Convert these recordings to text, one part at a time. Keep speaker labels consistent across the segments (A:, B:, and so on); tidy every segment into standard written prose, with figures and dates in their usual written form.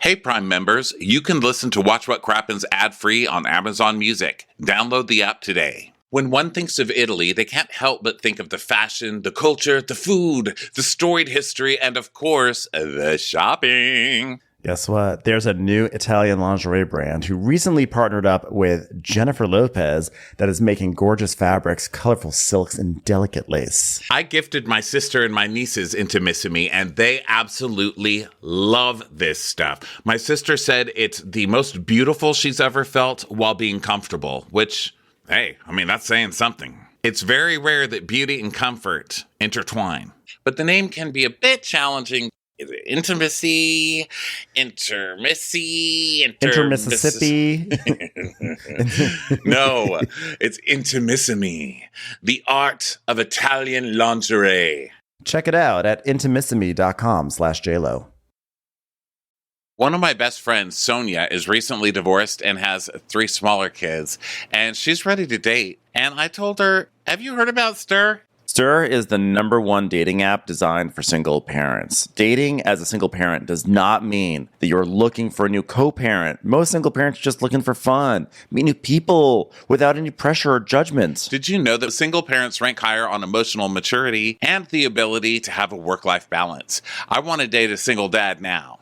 A: Hey, Prime members, you can listen to Watch What Crappens ad-free on Amazon Music. Download the app today. When one thinks of Italy, they can't help but think of the fashion, the culture, the food, the storied history, and of course, the shopping.
B: Guess what? There's a new Italian lingerie brand who recently partnered up with Jennifer Lopez that is making gorgeous fabrics, colorful silks, and delicate lace.
A: I gifted my sister and my nieces Intimissimi, and they absolutely love this stuff. My sister said it's the most beautiful she's ever felt while being comfortable, which, hey, I mean, that's saying something. It's very rare that beauty and comfort intertwine, but the name can be a bit challenging. Intimacy, Intermississippi. No, it's Intimissimi, the art of Italian lingerie.
B: Check it out at intimissimi.com/JLo.
A: One of my best friends, Sonia, is recently divorced and has 3 smaller kids, and she's ready to date. And I told her, have you heard about Stir?
C: Stir is the #1 dating app designed for single parents. Dating as a single parent does not mean that you're looking for a new co-parent. Most single parents are just looking for fun, meet new people without any pressure or judgment.
A: Did you know that single parents rank higher on emotional maturity and the ability to have a work-life balance? I want to date a single dad now.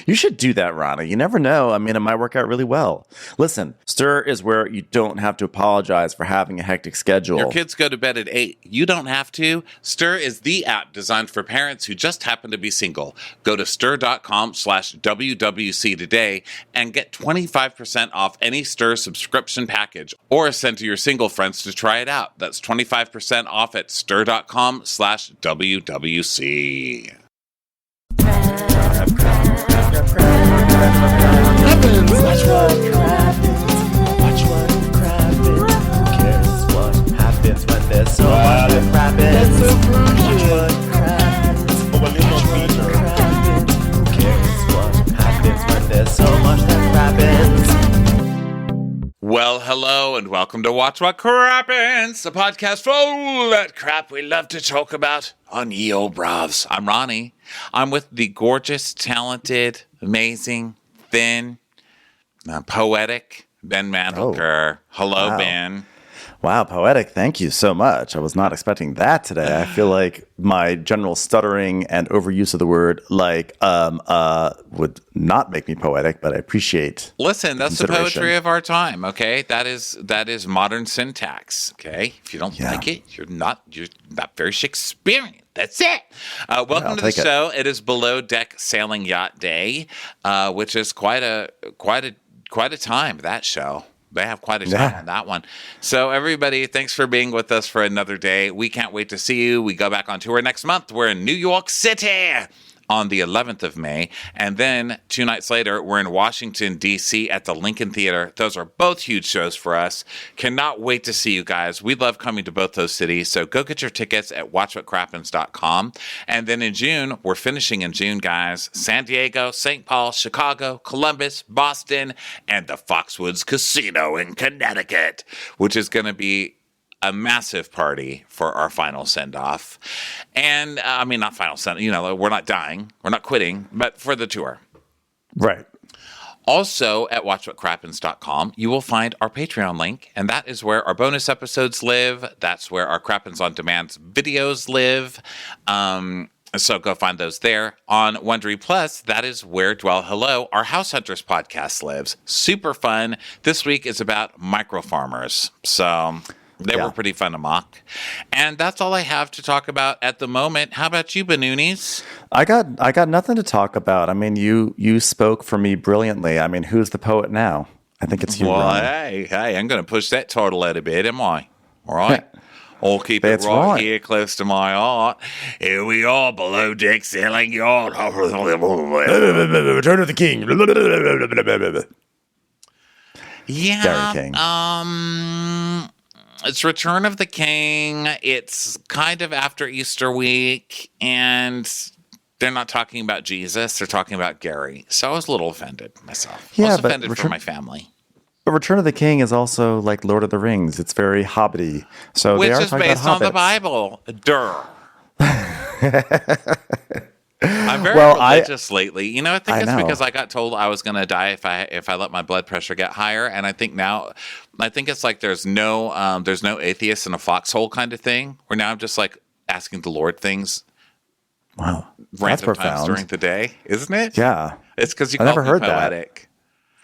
C: You should do that, Ronnie. You never know. I mean, it might work out really well. Listen, Stir is where you don't have to apologize for having a hectic schedule.
A: Your kids go to bed at 8. You don't have to. Stir is the app designed for parents who just happen to be single. Go to stir.com/WWC today and get 25% off any Stir subscription package, or send to your single friends to try it out. That's 25% off at stir.com/WWC.
D: Watch what crappens. Who cares what happens when there's so much that crappens? Watch what crappens. Who cares what happens when there's so much that crappens?
A: Well, hello, and welcome to Watch What Crappens, a podcast full of that crap we love to talk about on Ye Old Bravs. I'm Ronnie. I'm with the gorgeous, talented, amazing, thin, poetic Ben Mandelker. Hello,
C: wow.
A: Ben.
C: Wow, poetic. Thank you so much. I was not expecting that today. I feel like my general stuttering and overuse of the word would not make me poetic, but I appreciate.
A: Listen, that's the poetry of our time, okay? That is modern syntax, okay? If you don't like it, you're not very Shakespearean. That's it. Welcome to the show. It is Below Deck Sailing Yacht Day, which is quite a time, that show. They have quite a time on that one. So everybody, thanks for being with us for another day. We can't wait to see you. We go back on tour next month. We're in New York City on the 11th of May. And then 2 nights later, we're in Washington, D.C. at the Lincoln Theater. Those are both huge shows for us. Cannot wait to see you guys. We love coming to both those cities. So go get your tickets at watchwhatcrappens.com. And then in June, we're finishing in June, guys. San Diego, St. Paul, Chicago, Columbus, Boston, and the Foxwoods Casino in Connecticut, which is going to be a massive party for our final send-off. And, not final send-off, we're not dying, we're not quitting, but for the tour.
C: Right.
A: Also, at watchwhatcrappens.com, you will find our Patreon link, and that is where our bonus episodes live. That's where our Crappens on Demand videos live. So go find those there. On Wondery Plus, that is where Dwell Hello, our House Hunters podcast lives. Super fun. This week is about micro farmers. So they were pretty fun to mock. And that's all I have to talk about at the moment. How about you, Banoonies?
C: I got nothing to talk about. I mean, you spoke for me brilliantly. I mean, who's the poet now? I think it's you, Ronnie.
A: Hey, I'm going to push that title out a bit, am I? All right. I'll keep it right here close to my heart. Here we are, Below Deck Sailing Yacht.
C: Return of the King.
A: Yeah.
C: King.
A: It's Return of the King. It's kind of after Easter week, and they're not talking about Jesus. They're talking about Gary. So I was a little offended myself. I was offended for my family.
C: But Return of the King is also like Lord of the Rings. It's very hobbity. So
A: which
C: they are
A: is based on the Bible. Durr. I'm very religious lately. You know, I think it's
B: know.
A: because I got told I was going to die if I let my blood pressure get higher, and I think it's like there's no atheist in a foxhole kind of thing. Where now I'm just like asking the Lord things.
B: Wow,
A: That's profound. Times during the day, isn't it?
B: Yeah,
A: it's because you
B: never
A: called me poetic.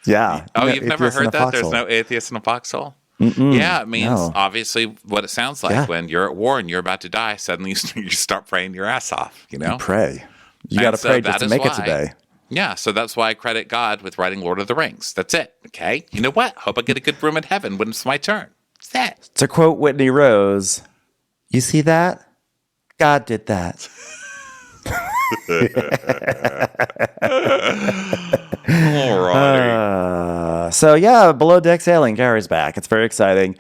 B: That. Yeah.
A: Oh, you've never heard that? There's no atheist in a foxhole. Yeah, it means obviously what it sounds like when you're at war and you're about to die. Suddenly you start praying your ass off. You know,
B: pray. You got to pray just to make it today.
A: Yeah, so that's why I credit God with writing Lord of the Rings. That's it. Okay, you know what? Hope I get a good room in heaven when it's my turn. That's it.
B: To quote Whitney Rose, "You see that? God did that." So yeah, Below Deck Sailing, Gary's back. It's very exciting.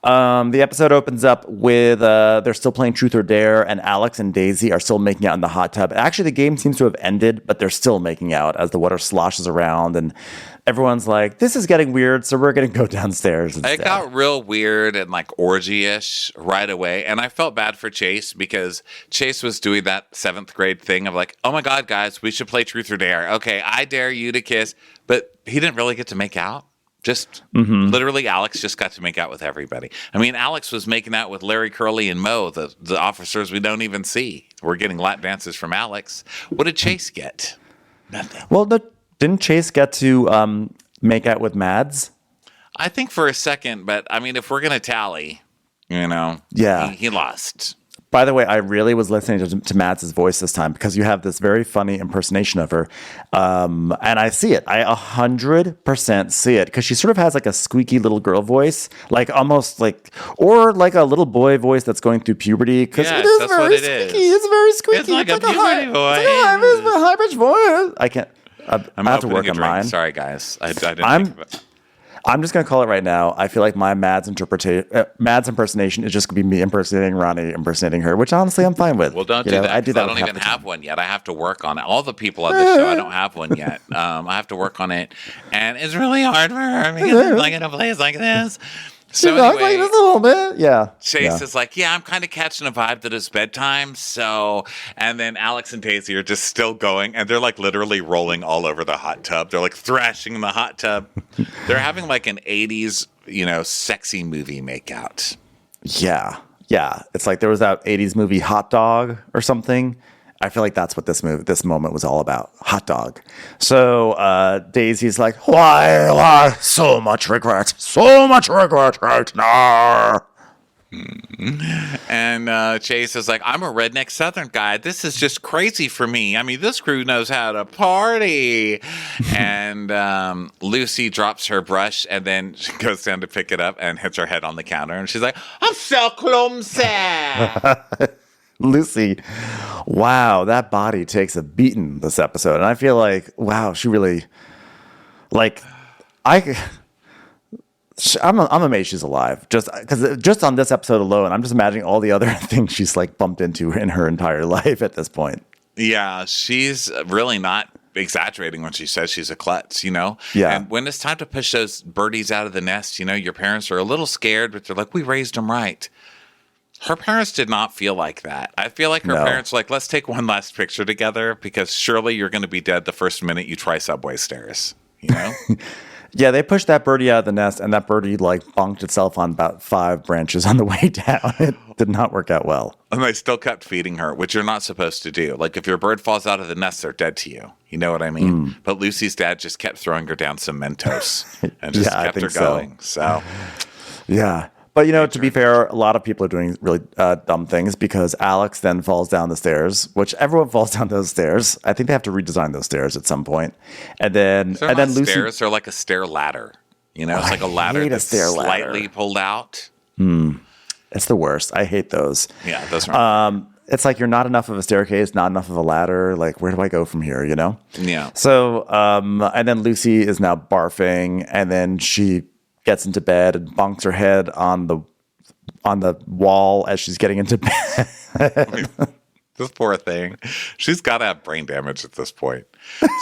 B: The episode opens up with they're still playing Truth or Dare, and Alex and Daisy are still making out in the hot tub. Actually, the game seems to have ended, but they're still making out as the water sloshes around, and everyone's like, "This is getting weird, so we're going to go downstairs instead."
A: It got real weird and like orgy-ish right away, and I felt bad for Chase because Chase was doing that 7th grade thing of like, "Oh my God, guys, we should play Truth or Dare. Okay, I dare you to kiss," but he didn't really get to make out. Just literally, Alex just got to make out with everybody. I mean, Alex was making out with Larry, Curly, and Mo, the officers we don't even see. We're getting lap dances from Alex. What did Chase get? Nothing.
B: Well, didn't Chase get to make out with Mads?
A: I think for a second, but I mean, if we're going to tally, he lost.
B: By the way, I really was listening to Mads' voice this time because you have this very funny impersonation of her. And I see it. I 100% see it because she sort of has like a squeaky little girl voice, like almost like, or like a little boy voice that's going through puberty. Because
A: yes,
B: it is
A: that's
B: very
A: what it
B: squeaky.
A: is.
B: It's very squeaky.
A: It's like a puberty voice.
B: It's a high-pitched voice. I can't. I have to work on mine.
A: Sorry, guys. I didn't think of it.
B: I'm just going to call it right now. I feel like my Mads impersonation is just going to be me impersonating Ronnie, impersonating her, which honestly I'm fine with.
A: Well, don't do that. I do that. I don't even have one yet. I have to work on it. All the people on this show, I don't have one yet. I have to work on it, and it's really hard for her because it's like in a place like this. So anyway,
B: like this a little bit. Yeah.
A: Chase is like, I'm kind of catching a vibe that it's bedtime. So, and then Alex and Daisy are just still going, and they're like literally rolling all over the hot tub. They're like thrashing in the hot tub. They're having like an 80s, sexy movie makeout.
B: Yeah. Yeah. It's like there was that 80s movie Hot Dog or something. I feel like that's what this moment was all about. Hot dog. So Daisy's like, why so much regret right now?
A: And Chase is like, I'm a redneck Southern guy. This is just crazy for me. I mean, this crew knows how to party. And Lucy drops her brush and then she goes down to pick it up and hits her head on the counter. And she's like, I'm so clumsy.
B: Lucy, wow, that body takes a beating this episode. And I feel like, wow, she really, I'm amazed she's alive. Just on this episode alone, I'm just imagining all the other things she's like bumped into in her entire life at this point.
A: Yeah, she's really not exaggerating when she says she's a klutz,
B: Yeah.
A: And when it's time to push those birdies out of the nest, your parents are a little scared, but they're like, we raised them right. Her parents did not feel like that. I feel like her parents were like, let's take one last picture together because surely you're going to be dead the first minute you try subway stairs,
B: Yeah, they pushed that birdie out of the nest, and that birdie bonked itself on about 5 branches on the way down. It did not work out well.
A: And they still kept feeding her, which you're not supposed to do. Like if your bird falls out of the nest, they're dead to you. You know what I mean? But Lucy's dad just kept throwing her down some Mentos and just kept her going. So,
B: yeah. But, to be fair, a lot of people are doing really dumb things because Alex then falls down the stairs, which everyone falls down those stairs. I think they have to redesign those stairs at some point. And then Lucy.
A: Stairs, they're like a stair ladder. It's like a ladder that's slightly pulled out.
B: It's the worst. I hate those.
A: Yeah, those are.
B: It's like you're not enough of a staircase, not enough of a ladder. Like, where do I go from here,
A: Yeah.
B: So, and then Lucy is now barfing, and then she gets into bed and bonks her head on the wall as she's getting into bed.
A: This poor thing. She's got to have brain damage at this point.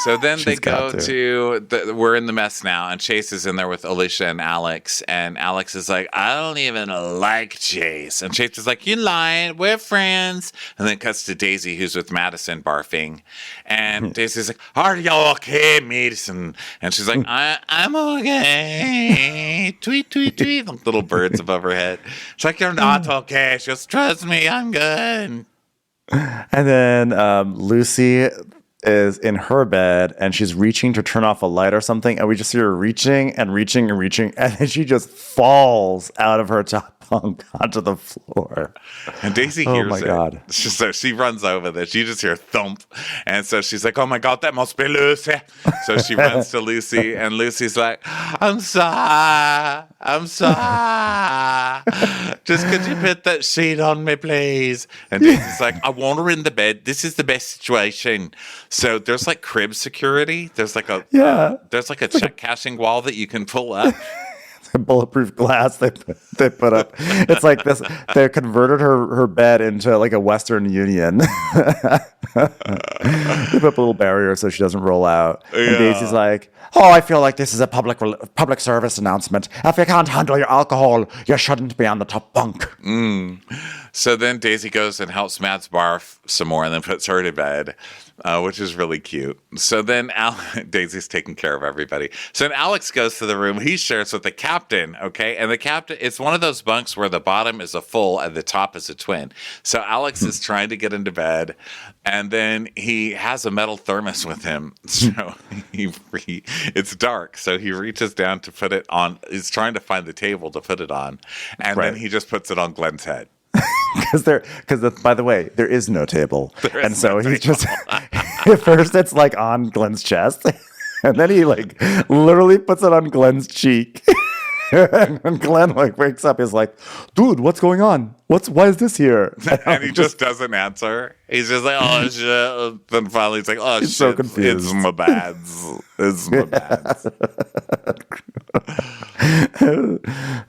A: So then they go we're in the mess now, and Chase is in there with Alicia and Alex. And Alex is like, I don't even like Chase. And Chase is like, you lying, we're friends. And then it cuts to Daisy, who's with Madison, barfing. And Daisy's like, are you okay, Madison? And she's like, I'm okay. Tweet, tweet, tweet. Like little birds above her head. She's like, you're not okay. She goes, trust me, I'm good.
B: And then Lucy is in her bed and she's reaching to turn off a light or something, and we just see her reaching and reaching and reaching, and then she just falls out of her top bunk onto the floor.
A: And Daisy hears it.
B: Oh my God.
A: So she runs over this. You just hear thump. And so she's like, oh my God, that must be Lucy. So she runs to Lucy, and Lucy's like, I'm sorry. Just could you put that sheet on me, please? And Daisy's like, I want her in the bed. This is the best situation. So there's like crib security. There's like a check cashing wall that you can pull up.
B: Bulletproof glass they put up. It's like this. They converted her bed into like a Western Union. They put up a little barrier so she doesn't roll out. Yeah. And Daisy's like, oh, I feel like this is a public service announcement. If you can't handle your alcohol, you shouldn't be on the top bunk.
A: So then Daisy goes and helps Mads barf some more, and then puts her to bed. Which is really cute. So then Daisy's taking care of everybody. So then Alex goes to the room. He shares with the captain, okay? And the captain, it's one of those bunks where the bottom is a full and the top is a twin. So Alex is trying to get into bed, and then he has a metal thermos with him. So it's dark. So he reaches down to put it on. He's trying to find the table to put it on. And then he just puts it on Glenn's head.
B: By the way, there is no table. And so he's just, at first it's like on Glenn's chest. And then he like literally puts it on Glenn's cheek. And Glenn like wakes up. He's like, dude, what's going on? Why is this here?
A: And he just doesn't answer. He's just like, oh shit. Then finally he's like, oh
B: he's
A: shit.
B: So confused.
A: It's my bads. It's my bads.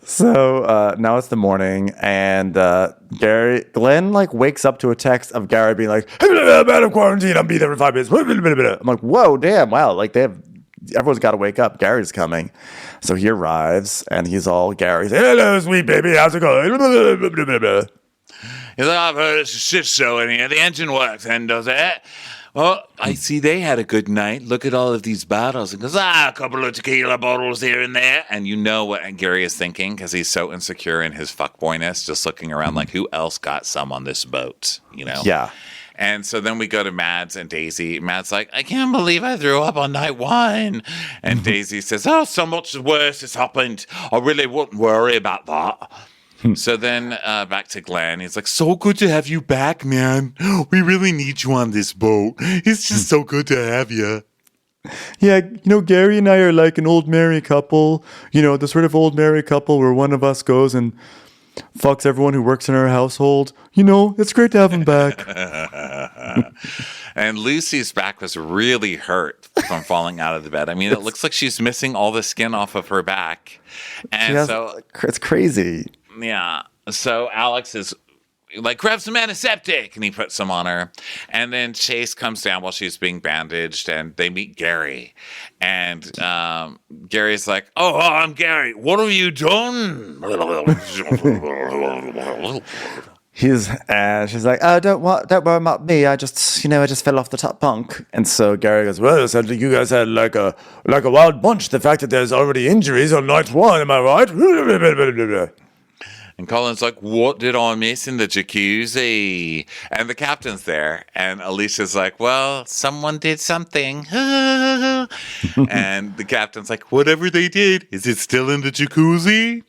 B: So now it's the morning, and Glenn like wakes up to a text of Gary being like, hey, I'm out of quarantine. I'll be there in 5 minutes. I'm like, whoa, damn, wow. Like everyone's got to wake up. Gary's coming. So he arrives, and he's all Gary's, hello, sweet baby, how's it going?
A: He's like, I've heard it's a shit show in here. The engine works and does it. Well, I see they had a good night. Look at all of these bottles. And goes, a couple of tequila bottles here and there. And you know what Gary is thinking, because he's so insecure in his fuckboyness, just looking around like, who else got some on this boat? You know?
B: Yeah.
A: And so then we go to Mads and Daisy. Mads like, I can't believe I threw up on night one. And Daisy says, oh, so much worse has happened. I really wouldn't worry about that. So then back to Glenn. He's like, so good to have you back, man. We really need you on this boat. It's just so good to have you.
B: Yeah, Gary and I are like an old married couple. The sort of old married couple where one of us goes and fucks everyone who works in our household. It's great to have him back.
A: And Lucy's back was really hurt from falling out of the bed. I mean, it looks like she's missing all the skin off of her back. And so
B: it's crazy.
A: Yeah. So Alex is like, grab some antiseptic, and he puts some on her. And then Chase comes down while she's being bandaged, and they meet Gary. And Gary's like, oh, I'm Gary. What have you done?
B: She's like, oh, don't worry about me. I just fell off the top bunk. And so Gary goes, well, it sounds like you guys had like a wild bunch. The fact that there's already injuries on night one, am I right?
A: And Colin's like, what did I miss in the jacuzzi? And the captain's there. And Alicia's like, well, someone did something. And the captain's like, whatever they did, is it still in the jacuzzi?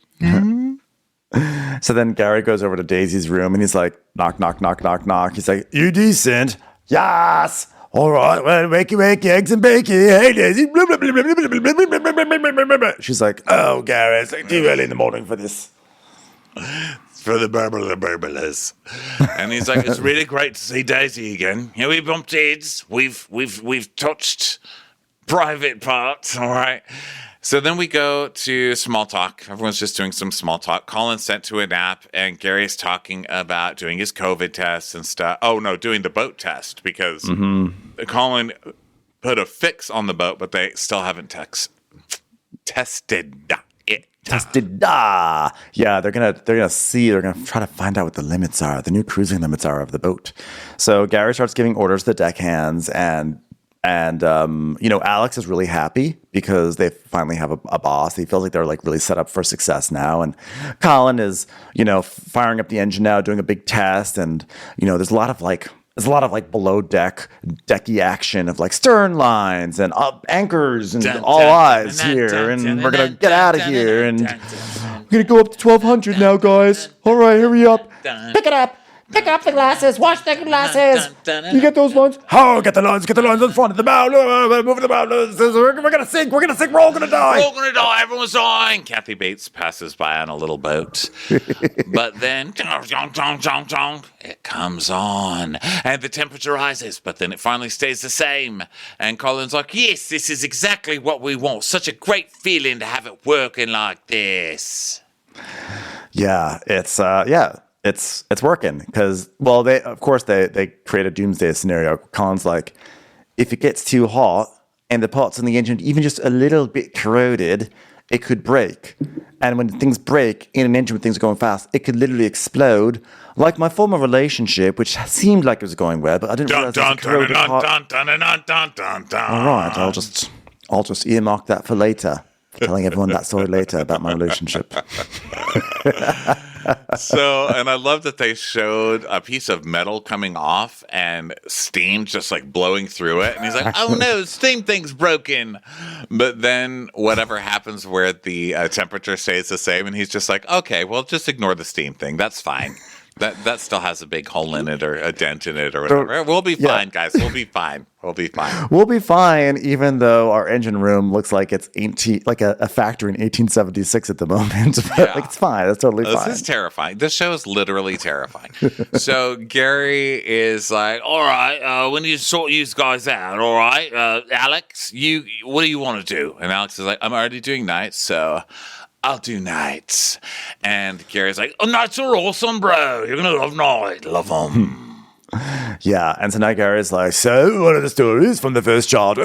B: So then Gary goes over to Daisy's room and he's like, knock, knock, knock, knock, knock. He's like, you decent? Yes. All right. Well, wakey, wakey, eggs and bacon. Hey, Daisy. She's like, oh, Gary, it's like too early in the morning for this.
A: For the burblers. And he's like, it's really great to see Daisy again. We bumped heads. We've touched private parts. All right. So then we go to small talk. Everyone's just doing some small talk. Colin's sent to a nap, and Gary's talking about doing his COVID tests and stuff. Oh, no, doing the boat test, because Colin put a fix on the boat, but they still haven't tested it.
B: Yeah, they're gonna try to find out what the limits are, the new cruising limits are of the boat. So Gary starts giving orders to the deckhands, and Alex is really happy because they finally have a boss. He feels like they're like really set up for success now. And Colin is, firing up the engine now, doing a big test, and there's a lot of below decky action of like stern lines and anchors and all eyes here, and we're gonna get out of here, and we're gonna go up to 1200 now, guys. All right, hurry up, pick it up. Pick up the glasses. Wash the glasses. You get those lines? Oh, get the lines on front of the bow. Move the bow. We're gonna sink. We're all gonna die.
A: We're all gonna die. Everyone's dying. Kathy Bates passes by on a little boat, but then it comes on, and the temperature rises. But then it finally stays the same. And Colin's like, "Yes, this is exactly what we want. Such a great feeling to have it working like this."
B: Yeah, It's working because, they create a doomsday scenario. Colin's like, if it gets too hot and the parts in the engine even just a little bit corroded, it could break. And when things break in an engine when things are going fast, it could literally explode. Like my former relationship, which seemed like it was going well, but I didn't realize it was a corroded part. All right, I'll just earmark that for later. Telling everyone that story later about my relationship.
A: So, and I love that they showed a piece of metal coming off and steam just like blowing through it. And he's like, "Oh no, the steam thing's broken." But then whatever happens where the temperature stays the same, and he's just like, "Okay, well, just ignore the steam thing. That's fine. That still has a big hole in it or a dent in it or whatever. We'll be fine, guys. We'll be fine. We'll be fine.
B: We'll be fine, even though our engine room looks like it's a factory in 1876 at the moment. But it's fine. It's totally fine.
A: This is terrifying. This show is literally terrifying. So Gary is like, "All right, we need to sort you guys out. All right, Alex, what do you want to do?" And Alex is like, "I'm already doing nights, so I'll do nights." And Gary's like, "Oh, nights are awesome, bro. You're going to love night. Love them."
B: Yeah, and so now Gary's like, "So, what are the stories from the first child?"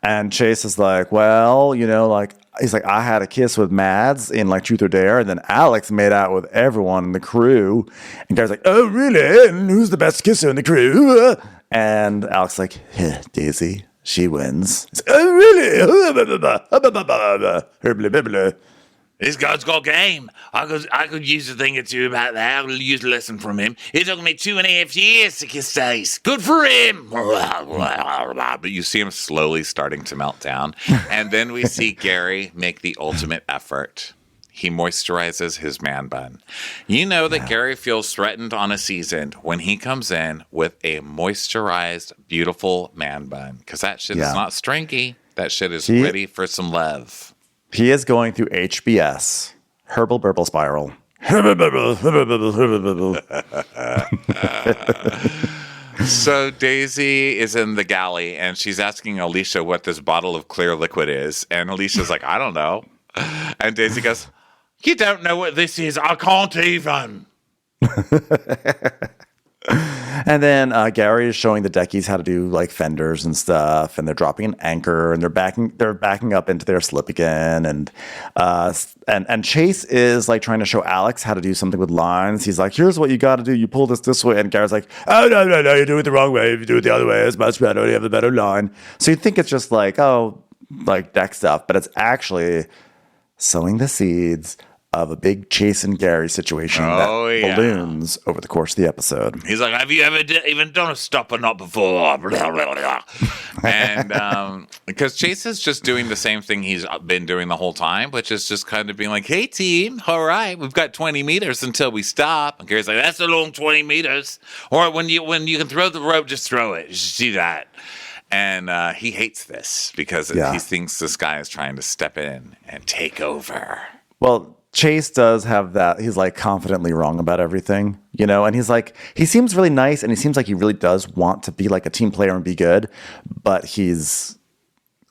B: And Chase is like, "Well, he's like, I had a kiss with Mads in like Truth or Dare, and then Alex made out with everyone in the crew." And Gary's like, "Oh, really? And who's the best kisser in the crew?" And Alex is like, "Daisy. She wins." "Oh, really?"
A: This guy's got game. I could use a thing or two about that. I could use a lesson from him. It took me 2.5 years to kiss Daisy. Good for him. But you see him slowly starting to melt down. And then we see Gary make the ultimate effort. He moisturizes his man bun. You know that Gary feels threatened on a season when he comes in with a moisturized, beautiful man bun. Because that shit is not stringy. That shit is ready for some love.
B: He is going through HBS, Herbal Burble Spiral.
A: So Daisy is in the galley, and she's asking Alicia what this bottle of clear liquid is. And Alicia's like, "I don't know." And Daisy goes, "You don't know what this is? I can't even."
B: And then Gary is showing the deckies how to do like fenders and stuff, and they're dropping an anchor, and they're backing up into their slip again, and Chase is like trying to show Alex how to do something with lines. He's like, "Here's what you got to do. You pull this way," and Gary's like, "Oh no, you do it the wrong way. If you do it the other way, it's much better. You have the better line." So you think it's just like deck stuff, but it's actually sowing the seeds of a big Chase and Gary situation that balloons over the course of the episode.
A: He's like, "Have you ever even done a stop or not before?" And because Chase is just doing the same thing he's been doing the whole time, which is just kind of being like, "Hey, team, all right, we've got 20 meters until we stop." And Gary's like, "That's a long 20 meters. Or when you can throw the rope, just throw it. Just do that." And he hates this because he thinks this guy is trying to step in and take over.
B: Well, Chase does have that. He's like confidently wrong about everything, and he's like, he seems really nice, and he seems like he really does want to be like a team player and be good, but he's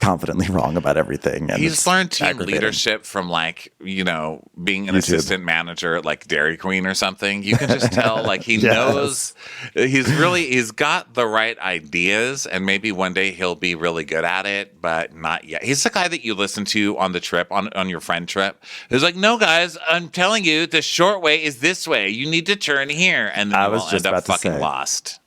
B: confidently wrong about everything. And
A: he's learned team
B: aggravating.
A: leadership from like, being an
B: YouTube.
A: assistant manager at like Dairy Queen or something. You can just tell like he knows he's got the right ideas, and maybe one day he'll be really good at it, but not yet. He's the guy that you listen to on the trip, on your friend trip. Who's like, no guys, I'm telling you, the short way is this way. You need to turn here, and then you'll end up fucking lost.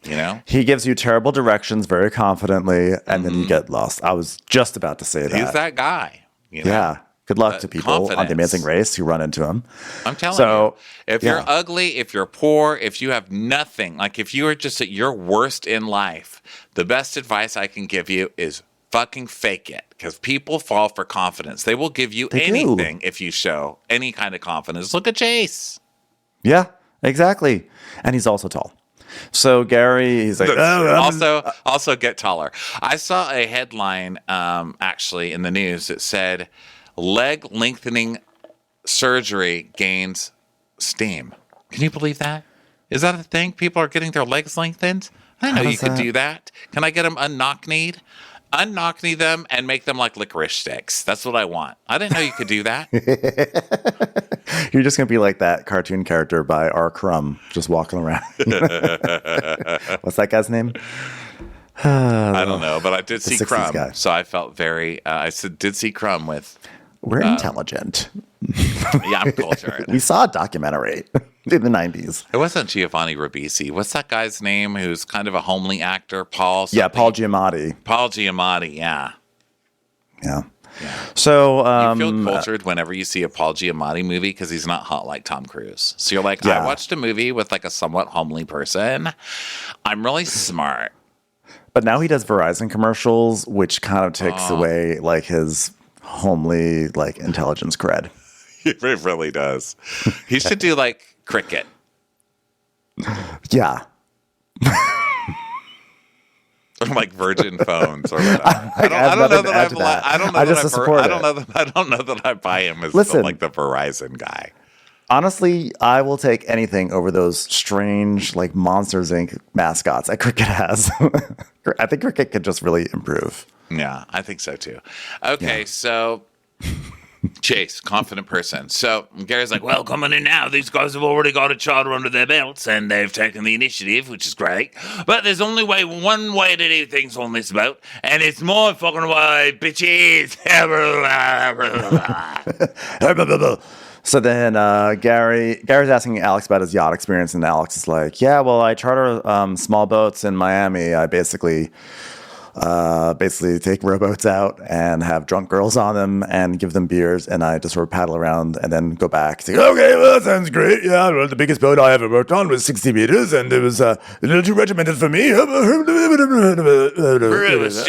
B: He gives you terrible directions very confidently, and then you get lost. I was just about to say that.
A: He's that guy.
B: Yeah. Good luck to people on The Amazing Race who run into him.
A: I'm telling you, if you're ugly, if you're poor, if you have nothing, like if you are just at your worst in life, the best advice I can give you is fucking fake it, because people fall for confidence. They will give you anything if you show any kind of confidence. Look at Chase.
B: Yeah, exactly. And he's also tall. So Gary, he's like,
A: also get taller. I saw a headline actually in the news that said leg lengthening surgery gains steam. Can you believe that? Is that a thing? People are getting their legs lengthened? I didn't know you could do that. Can I get them unknock-kneed? Unknock-knee them and make them like licorice sticks. That's what I want. I didn't know you could do that.
B: You're just going to be like that cartoon character by R. Crumb, just walking around. What's that guy's name?
A: I don't know, but I did see Crumb.
B: Guy.
A: So I felt very, did see Crumb with.
B: We're intelligent.
A: Yeah, I'm cultured.
B: We saw a documentary in the 90s.
A: It wasn't Giovanni Ribisi. What's that guy's name who's kind of a homely actor? Paul something?
B: Yeah, Paul Giamatti.
A: Paul Giamatti, yeah.
B: Yeah. So
A: you feel cultured whenever you see a Paul Giamatti movie because he's not hot like Tom Cruise. So you're like, I watched a movie with like a somewhat homely person. I'm really smart.
B: But now he does Verizon commercials, which kind of takes away like his homely like intelligence cred.
A: It really does. He should do like cricket.
B: Yeah.
A: Or like Virgin phones or whatever. I don't know that I buy him as like the Verizon guy.
B: Honestly, I will take anything over those strange like Monsters Inc. mascots that cricket has. I think cricket could just really improve.
A: Yeah, I think so too. Okay, so Chase, confident person. So Gary's like, well, coming in now, these guys have already got a charter under their belts and they've taken the initiative, which is great. But there's only one way to do things on this boat, and it's more fucking way, bitches.
B: So then Gary's asking Alex about his yacht experience, and Alex is like, yeah, well, I charter small boats in Miami. I basically take rowboats out and have drunk girls on them and give them beers, and I just sort of paddle around and then go back. Say, okay, well, that sounds great. Yeah, well, the biggest boat I ever worked on was 60 meters, and it was a little too regimented for me.
A: Too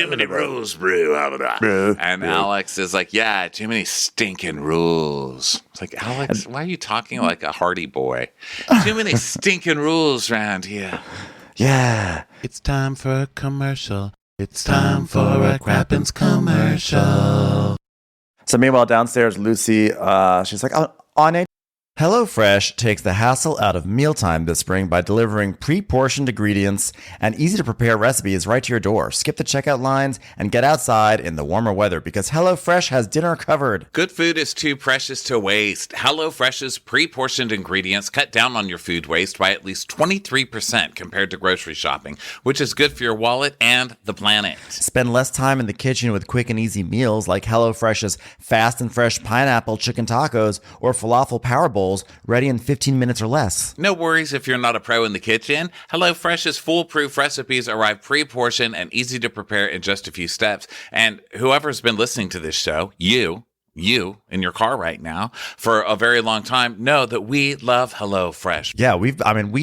A: many rules, bro. And Alex is like, yeah, too many stinking rules. It's like, Alex, why are you talking like a Hardy boy? Too many stinking rules around here.
B: Yeah.
A: It's time for a commercial. It's time for a Crappens commercial.
B: So meanwhile, downstairs, Lucy, she's like, on it. HelloFresh takes the hassle out of mealtime this spring by delivering pre-portioned ingredients and easy-to-prepare recipes right to your door. Skip the checkout lines and get outside in the warmer weather because HelloFresh has dinner covered.
A: Good food is too precious to waste. HelloFresh's pre-portioned ingredients cut down on your food waste by at least 23% compared to grocery shopping, which is good for your wallet and the planet.
B: Spend less time in the kitchen with quick and easy meals like HelloFresh's fast and fresh pineapple chicken tacos or falafel power bowls, ready in 15 minutes or less.
A: No worries if you're not a pro in the kitchen. HelloFresh's foolproof recipes arrive pre-portioned and easy to prepare in just a few steps. And whoever's been listening to this show, you in your car right now for a very long time know that we love HelloFresh.
B: Yeah, we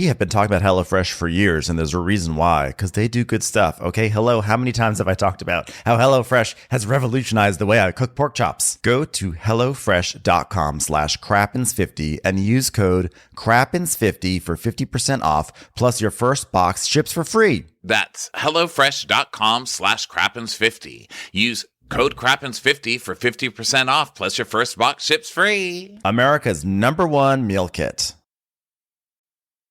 B: have been talking about HelloFresh for years, and there's a reason why, because they do good stuff. Okay, hello, how many times have I talked about how HelloFresh has revolutionized the way I cook pork chops? Go to HelloFresh.com/Crappens50 and use code Crappens50 for 50% off, plus your first box ships for free.
A: That's HelloFresh.com/Crappens50. Use code Crappens50 for 50% off, plus your first box ships free.
B: America's #1 meal kit.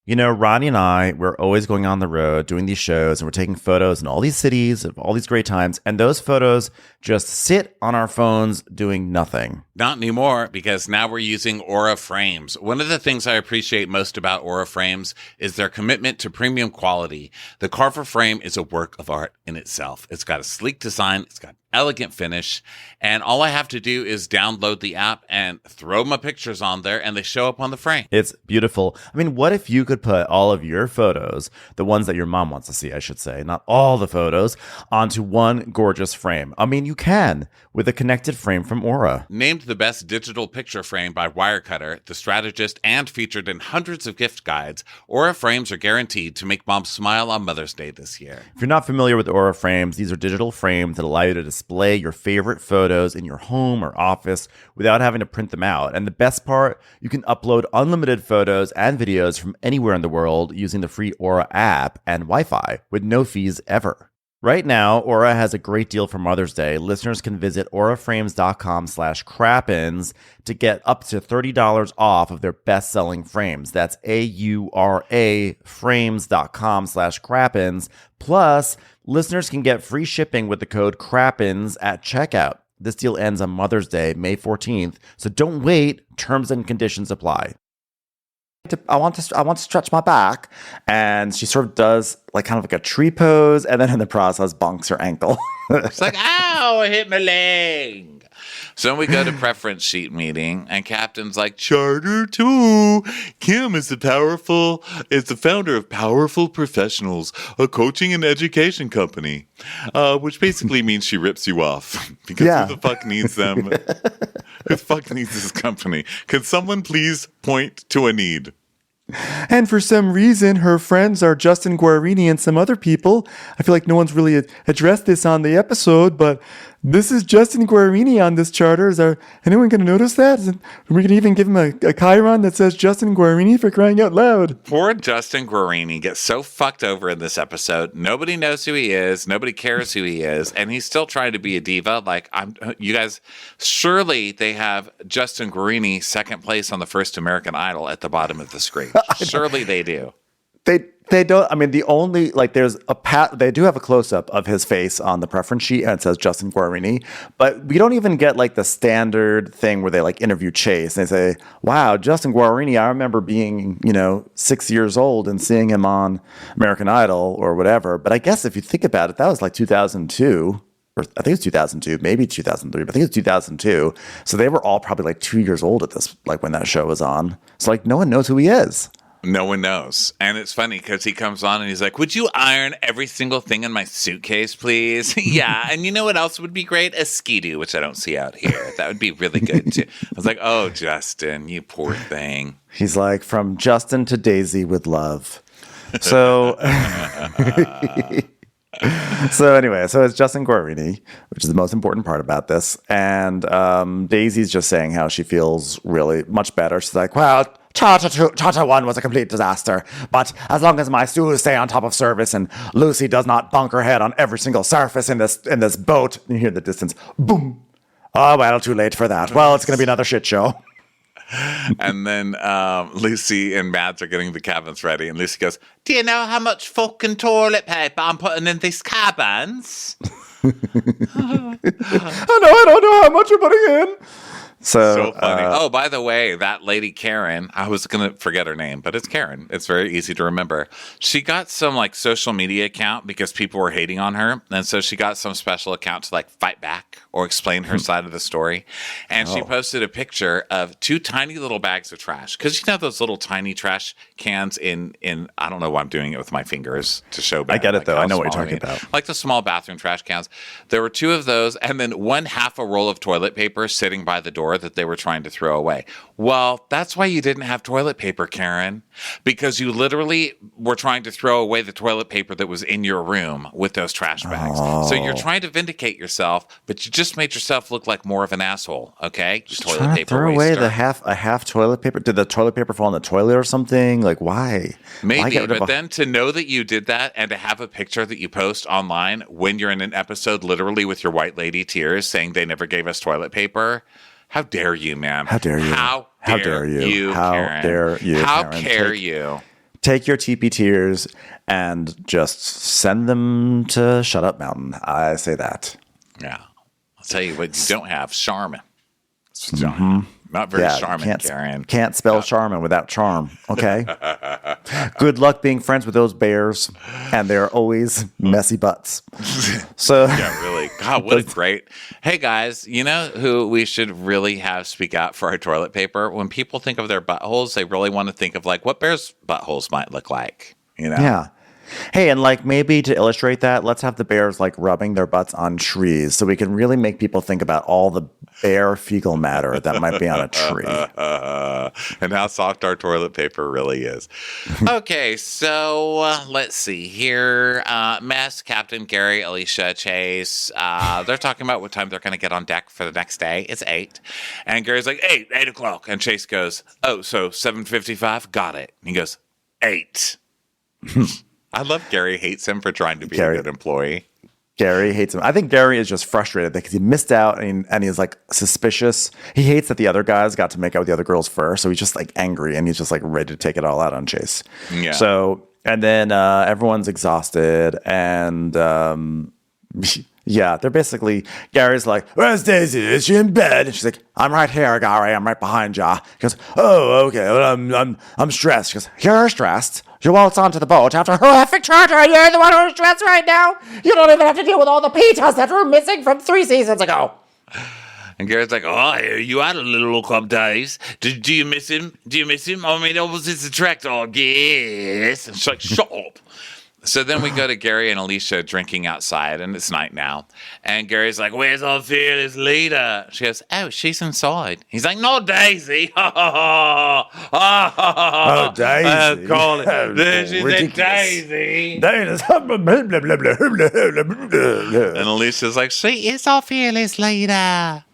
C: You know, Ronnie and I, we're always going on the road doing these shows and we're taking photos in all these cities of all these great times. And those photos just sit on our phones doing nothing.
A: Not anymore, because now we're using Aura frames. One of the things I appreciate most about Aura frames is their commitment to premium quality. The Carver frame is a work of art in itself. It's got a sleek design. It's got elegant finish. And all I have to do is download the app and throw my pictures on there and they show up on the frame.
C: It's beautiful. I mean, what if you could put all of your photos, the ones that your mom wants to see, I should say, not all the photos, onto one gorgeous frame? I mean, you can with a connected frame from Aura.
A: Named the best digital picture frame by Wirecutter, The Strategist, and featured in hundreds of gift guides, Aura frames are guaranteed to make mom smile on Mother's Day this year.
C: If you're not familiar with Aura frames, these are digital frames that allow you to display your favorite photos in your home or office without having to print them out. And the best part, you can upload unlimited photos and videos from anywhere in the world using the free Aura app and Wi-Fi with no fees ever. Right now, Aura has a great deal for Mother's Day. Listeners can visit auraframes.com/crappins to get up to $30 off of their best-selling frames. That's AURA frames.com/crappins. Plus, listeners can get free shipping with the code crappins at checkout. This deal ends on Mother's Day, May 14th, so don't wait. Terms and conditions apply.
B: I want to stretch my back, and she sort of does like kind of like a tree pose, and then in the process bonks her ankle.
A: It's like, ow, I hit my leg. So then we go to preference sheet meeting, and Captain's like, Charter 2. Kim is the founder of Powerful Professionals, a coaching and education company, which basically means she rips you off. Because who the fuck needs them? Who the fuck needs this company? Can someone please point to a need?
B: And for some reason, her friends are Justin Guarini and some other people. I feel like no one's really addressed this on the episode, but this is Justin Guarini on this charter. Is anyone going to notice that? Are we going to even give him a chyron that says Justin Guarini, for crying out loud?
A: Poor Justin Guarini gets so fucked over in this episode. Nobody knows who he is. Nobody cares who he is. And he's still trying to be a diva. Like, you guys, surely they have Justin Guarini second place on the first American Idol at the bottom of the screen. Surely they do.
B: They don't. I mean, the only there's they do have a close up of his face on the preference sheet, and it says Justin Guarini. But we don't even get like the standard thing where they like interview Chase and they say, "Wow, Justin Guarini! I remember being 6 years old and seeing him on American Idol or whatever." But I guess if you think about it, that was like 2002. Or I think it's 2002, maybe 2003, but I think it's 2002. So they were all probably like 2 years old at this, like when that show was on. So like no one knows who he is.
A: No one knows. And it's funny because he comes on and he's like, would you iron every single thing in my suitcase, please? Yeah. And you know what else would be great? A Ski-Doo, which I don't see out here. That would be really good too. I was like, oh, Justin, you poor thing.
B: He's like, from Justin to Daisy with love. So... So anyway, so it's Justin Guarini, which is the most important part about this. And Daisy's just saying how she feels really much better. She's like, well, Charter 1 was a complete disaster. But as long as my stews stay on top of service and Lucy does not bonk her head on every single surface in this boat. You hear the distance. Boom. Oh, well, too late for that. Well, it's going to be another shit show.
A: And then Lucy and Mads are getting the cabins ready. And Lucy goes, do you know how much fucking toilet paper I'm putting in these cabins?
B: I don't know how much you're putting in.
A: So funny. Oh, by the way, that lady Karen, I was going to forget her name, but it's Karen. It's very easy to remember. She got some like social media account because people were hating on her. And so she got some special account to like fight back or explain her side of the story. And she posted a picture of two tiny little bags of trash. Because those little tiny trash cans in I don't know why I'm doing it with my fingers to show back.
B: I get it though. I know what you're talking about.
A: Like the small bathroom trash cans. There were two of those and then one half a roll of toilet paper sitting by the door that they were trying to throw away. Well, that's why you didn't have toilet paper, Karen, because you literally were trying to throw away the toilet paper that was in your room with those trash bags. So you're trying to vindicate yourself, but you just made yourself look like more of an asshole, okay? You
B: toilet paper throw away a half toilet paper. Did the toilet paper fall in the toilet or something? Like, why?
A: Maybe, but then to know that you did that and to have a picture that you post online when you're in an episode literally with your white lady tears saying they never gave us toilet paper. How dare you, man?
B: How dare you?
A: How dare you?
B: How
A: Karen?
B: dare you?
A: How
B: Karen?
A: care you?
B: take your TP tears and just send them to Shut Up Mountain. I say that.
A: Yeah. I'll tell you what you don't have, Charmin. Not very charming, Karen.
B: Can't spell Charmin without charm, okay? Good luck being friends with those bears, and they're always messy butts. So
A: yeah, really. God, what a great... Hey, guys, you know who we should really have speak out for our toilet paper? When people think of their buttholes, they really want to think of, like, what bears' buttholes might look like, you know?
B: Yeah. Hey, and like maybe to illustrate that, let's have the bears like rubbing their butts on trees so we can really make people think about all the bear fecal matter that might be on a tree.
A: And how soft our toilet paper really is. Okay, so let's see here. Mess, Captain, Gary, Alicia, Chase. They're talking about what time they're going to get on deck for the next day. It's 8. And Gary's like, 8 o'clock. And Chase goes, oh, so 7:55? Got it. And he goes, 8. I love Gary hates him for trying to be a good employee.
B: Gary hates him. I think Gary is just frustrated because he missed out and he's like suspicious. He hates that the other guys got to make out with the other girls first. So he's just like angry and he's just like ready to take it all out on Chase.
A: Yeah.
B: So, and then everyone's exhausted and yeah, they're basically, Gary's like, where's Daisy? Is she in bed? And she's like, I'm right here, Gary. I'm right behind ya. He goes, oh, okay. Well, I'm stressed. She goes, you're stressed? You waltz onto the boat after a horrific charter. You're the one who's stressed right now. You don't even have to deal with all the pitas that were missing from 3 seasons ago.
A: And Gary's like, oh, you had a little couple days. Do you miss him? Do you miss him? I mean, that was his attractor, I guess. And she's like, shut up. So then we go to Gary and Alicia drinking outside, and it's night now. And Gary's like, where's our fearless leader? She goes, oh, she's inside. He's like, no, Daisy.
B: Oh, Daisy.
A: Call it. She's a Daisy. And Alicia's like, she is our fearless leader.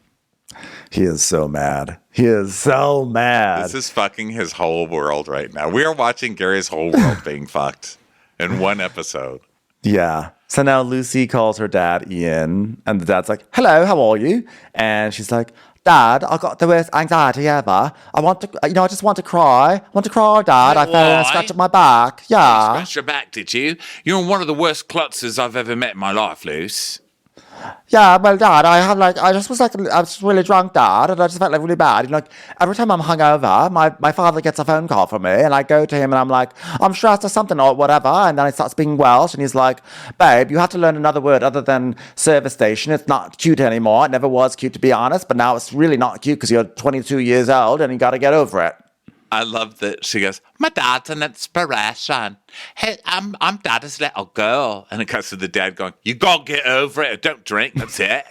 B: He is so mad. He is so mad.
A: This is fucking his whole world right now. We are watching Gary's whole world being fucked. In one episode.
B: Yeah. So now Lucy calls her dad, Ian, and the dad's like, hello, how are you? And she's like, Dad, I got the worst anxiety ever. I just want to cry. I want to cry, Dad. I fell and I scratched my back. Yeah.
A: You scratched your back, did you? You're in one of the worst klutzes I've ever met in my life, Luce.
B: Yeah, well, Dad, I was really drunk, Dad, and I just felt like really bad. Like every time I'm hungover, my father gets a phone call from me, and I go to him and I'm like, I'm stressed or something or whatever, and then I start speaking Welsh, and he's like, babe, you have to learn another word other than service station. It's not cute anymore. It never was cute, to be honest, but now it's really not cute because you're 22 years old and you got to get over it.
A: I love that she goes, my dad's an inspiration. Hey, I'm dad's little girl. And it comes to the dad going, you got to get over it. Don't drink. That's it.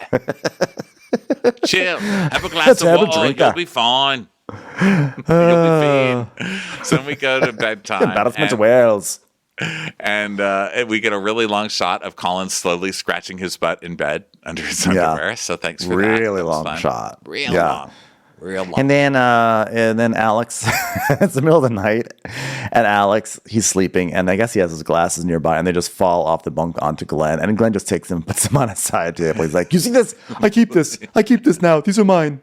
A: Chill. Have a glass of water. You'll be fine. You'll be fine. So we go to bedtime.
B: Embarrassment of Wales.
A: And we get a really long shot of Colin slowly scratching his butt in bed under his underwear.
B: Yeah.
A: So thanks for
B: that.
A: Really
B: long shot.
A: Really long. Real long.
B: And then Alex, it's the middle of the night, and Alex, he's sleeping, and I guess he has his glasses nearby, and they just fall off the bunk onto Glenn, and Glenn just takes them, puts them on a side table. He's like, you see this? I keep this now. These are mine.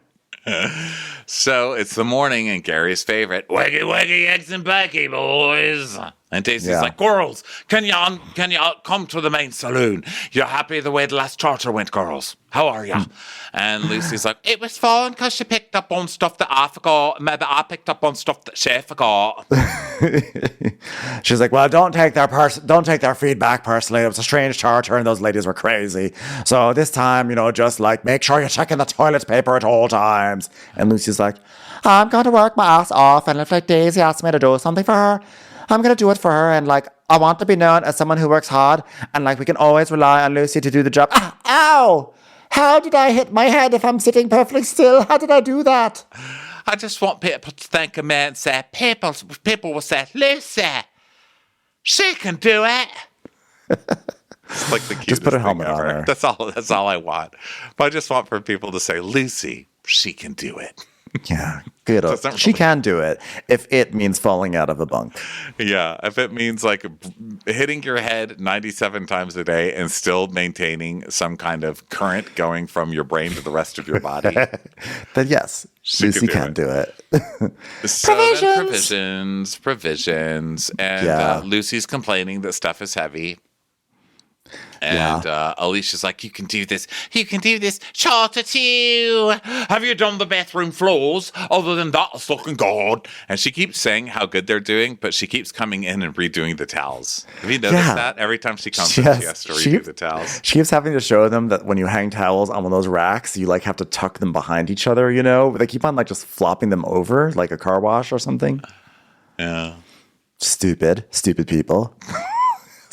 A: So it's the morning, and Gary's favorite, waggy, waggy, eggs and baccy, boys. And Daisy's like, girls, can you come to the main saloon? You're happy the way the last charter went, girls? How are you? And Lucy's like, it was fun because she picked up on stuff that I forgot. Maybe I picked up on stuff that she forgot.
B: She's like, well, don't take their feedback personally. It was a strange charter and those ladies were crazy. So this time, just like make sure you're checking the toilet paper at all times. And Lucy's like, I'm going to work my ass off, and if like Daisy asks me to do something for her, I'm going to do it for her, and like I want to be known as someone who works hard, and like we can always rely on Lucy to do the job. Ow! How did I hit my head if I'm sitting perfectly still? How did I do that?
A: I just want people to think of me and say, people will say, Lucy, she can do it. It's like the cutest
B: just put a
A: thing
B: helmet
A: ever.
B: on her.
A: That's all I want. But I just want for people to say, Lucy, she can do it.
B: Yeah. She can do it if it means falling out of a bunk.
A: Yeah, if it means like hitting your head 97 times a day and still maintaining some kind of current going from your brain to the rest of your body.
B: Then yes, Lucy can do it.
A: So provisions. And Lucy's complaining that stuff is heavy. And Alicia's like, you can do this. Charter 2. Have you done the bathroom floors? Other than that, it's looking good. And she keeps saying how good they're doing, but she keeps coming in and redoing the towels. Have you noticed that? Every time she comes in, she has to redo the towels.
B: She keeps having to show them that when you hang towels on one of those racks, you like have to tuck them behind each other, you know? They keep on like just flopping them over like a car wash or something.
A: Yeah.
B: Stupid people.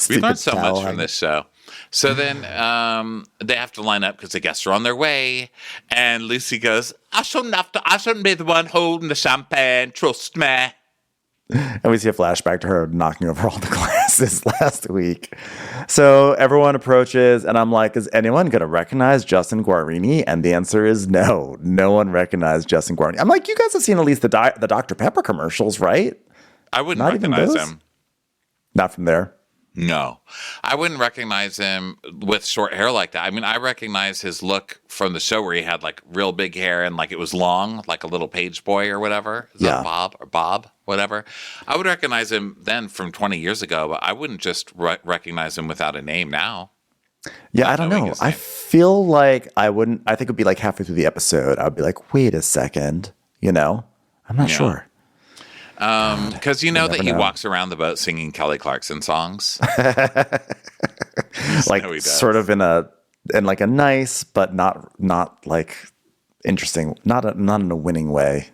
A: We learned so much from this show. So then they have to line up because the guests are on their way. And Lucy goes, I shouldn't be the one holding the champagne. Trust me.
B: And we see a flashback to her knocking over all the glasses last week. So everyone approaches, and I'm like, is anyone going to recognize Justin Guarini? And the answer is no. No one recognized Justin Guarini. I'm like, you guys have seen at least the Dr. Pepper commercials, right?
A: I wouldn't recognize him.
B: Not from there.
A: No, I wouldn't recognize him with short hair like that. I mean, I recognize his look from the show where he had like real big hair and like it was long, like a little page boy or whatever. Is that Bob, whatever. I would recognize him then from 20 years ago, but I wouldn't just recognize him without a name now.
B: Yeah, I don't know. I feel like I wouldn't. I think it would be like halfway through the episode, I'd be like, wait a second, you know? I'm not sure.
A: Because you know that he walks around the boat singing Kelly Clarkson songs,
B: like sort of in like a nice but not like interesting, not in a winning way.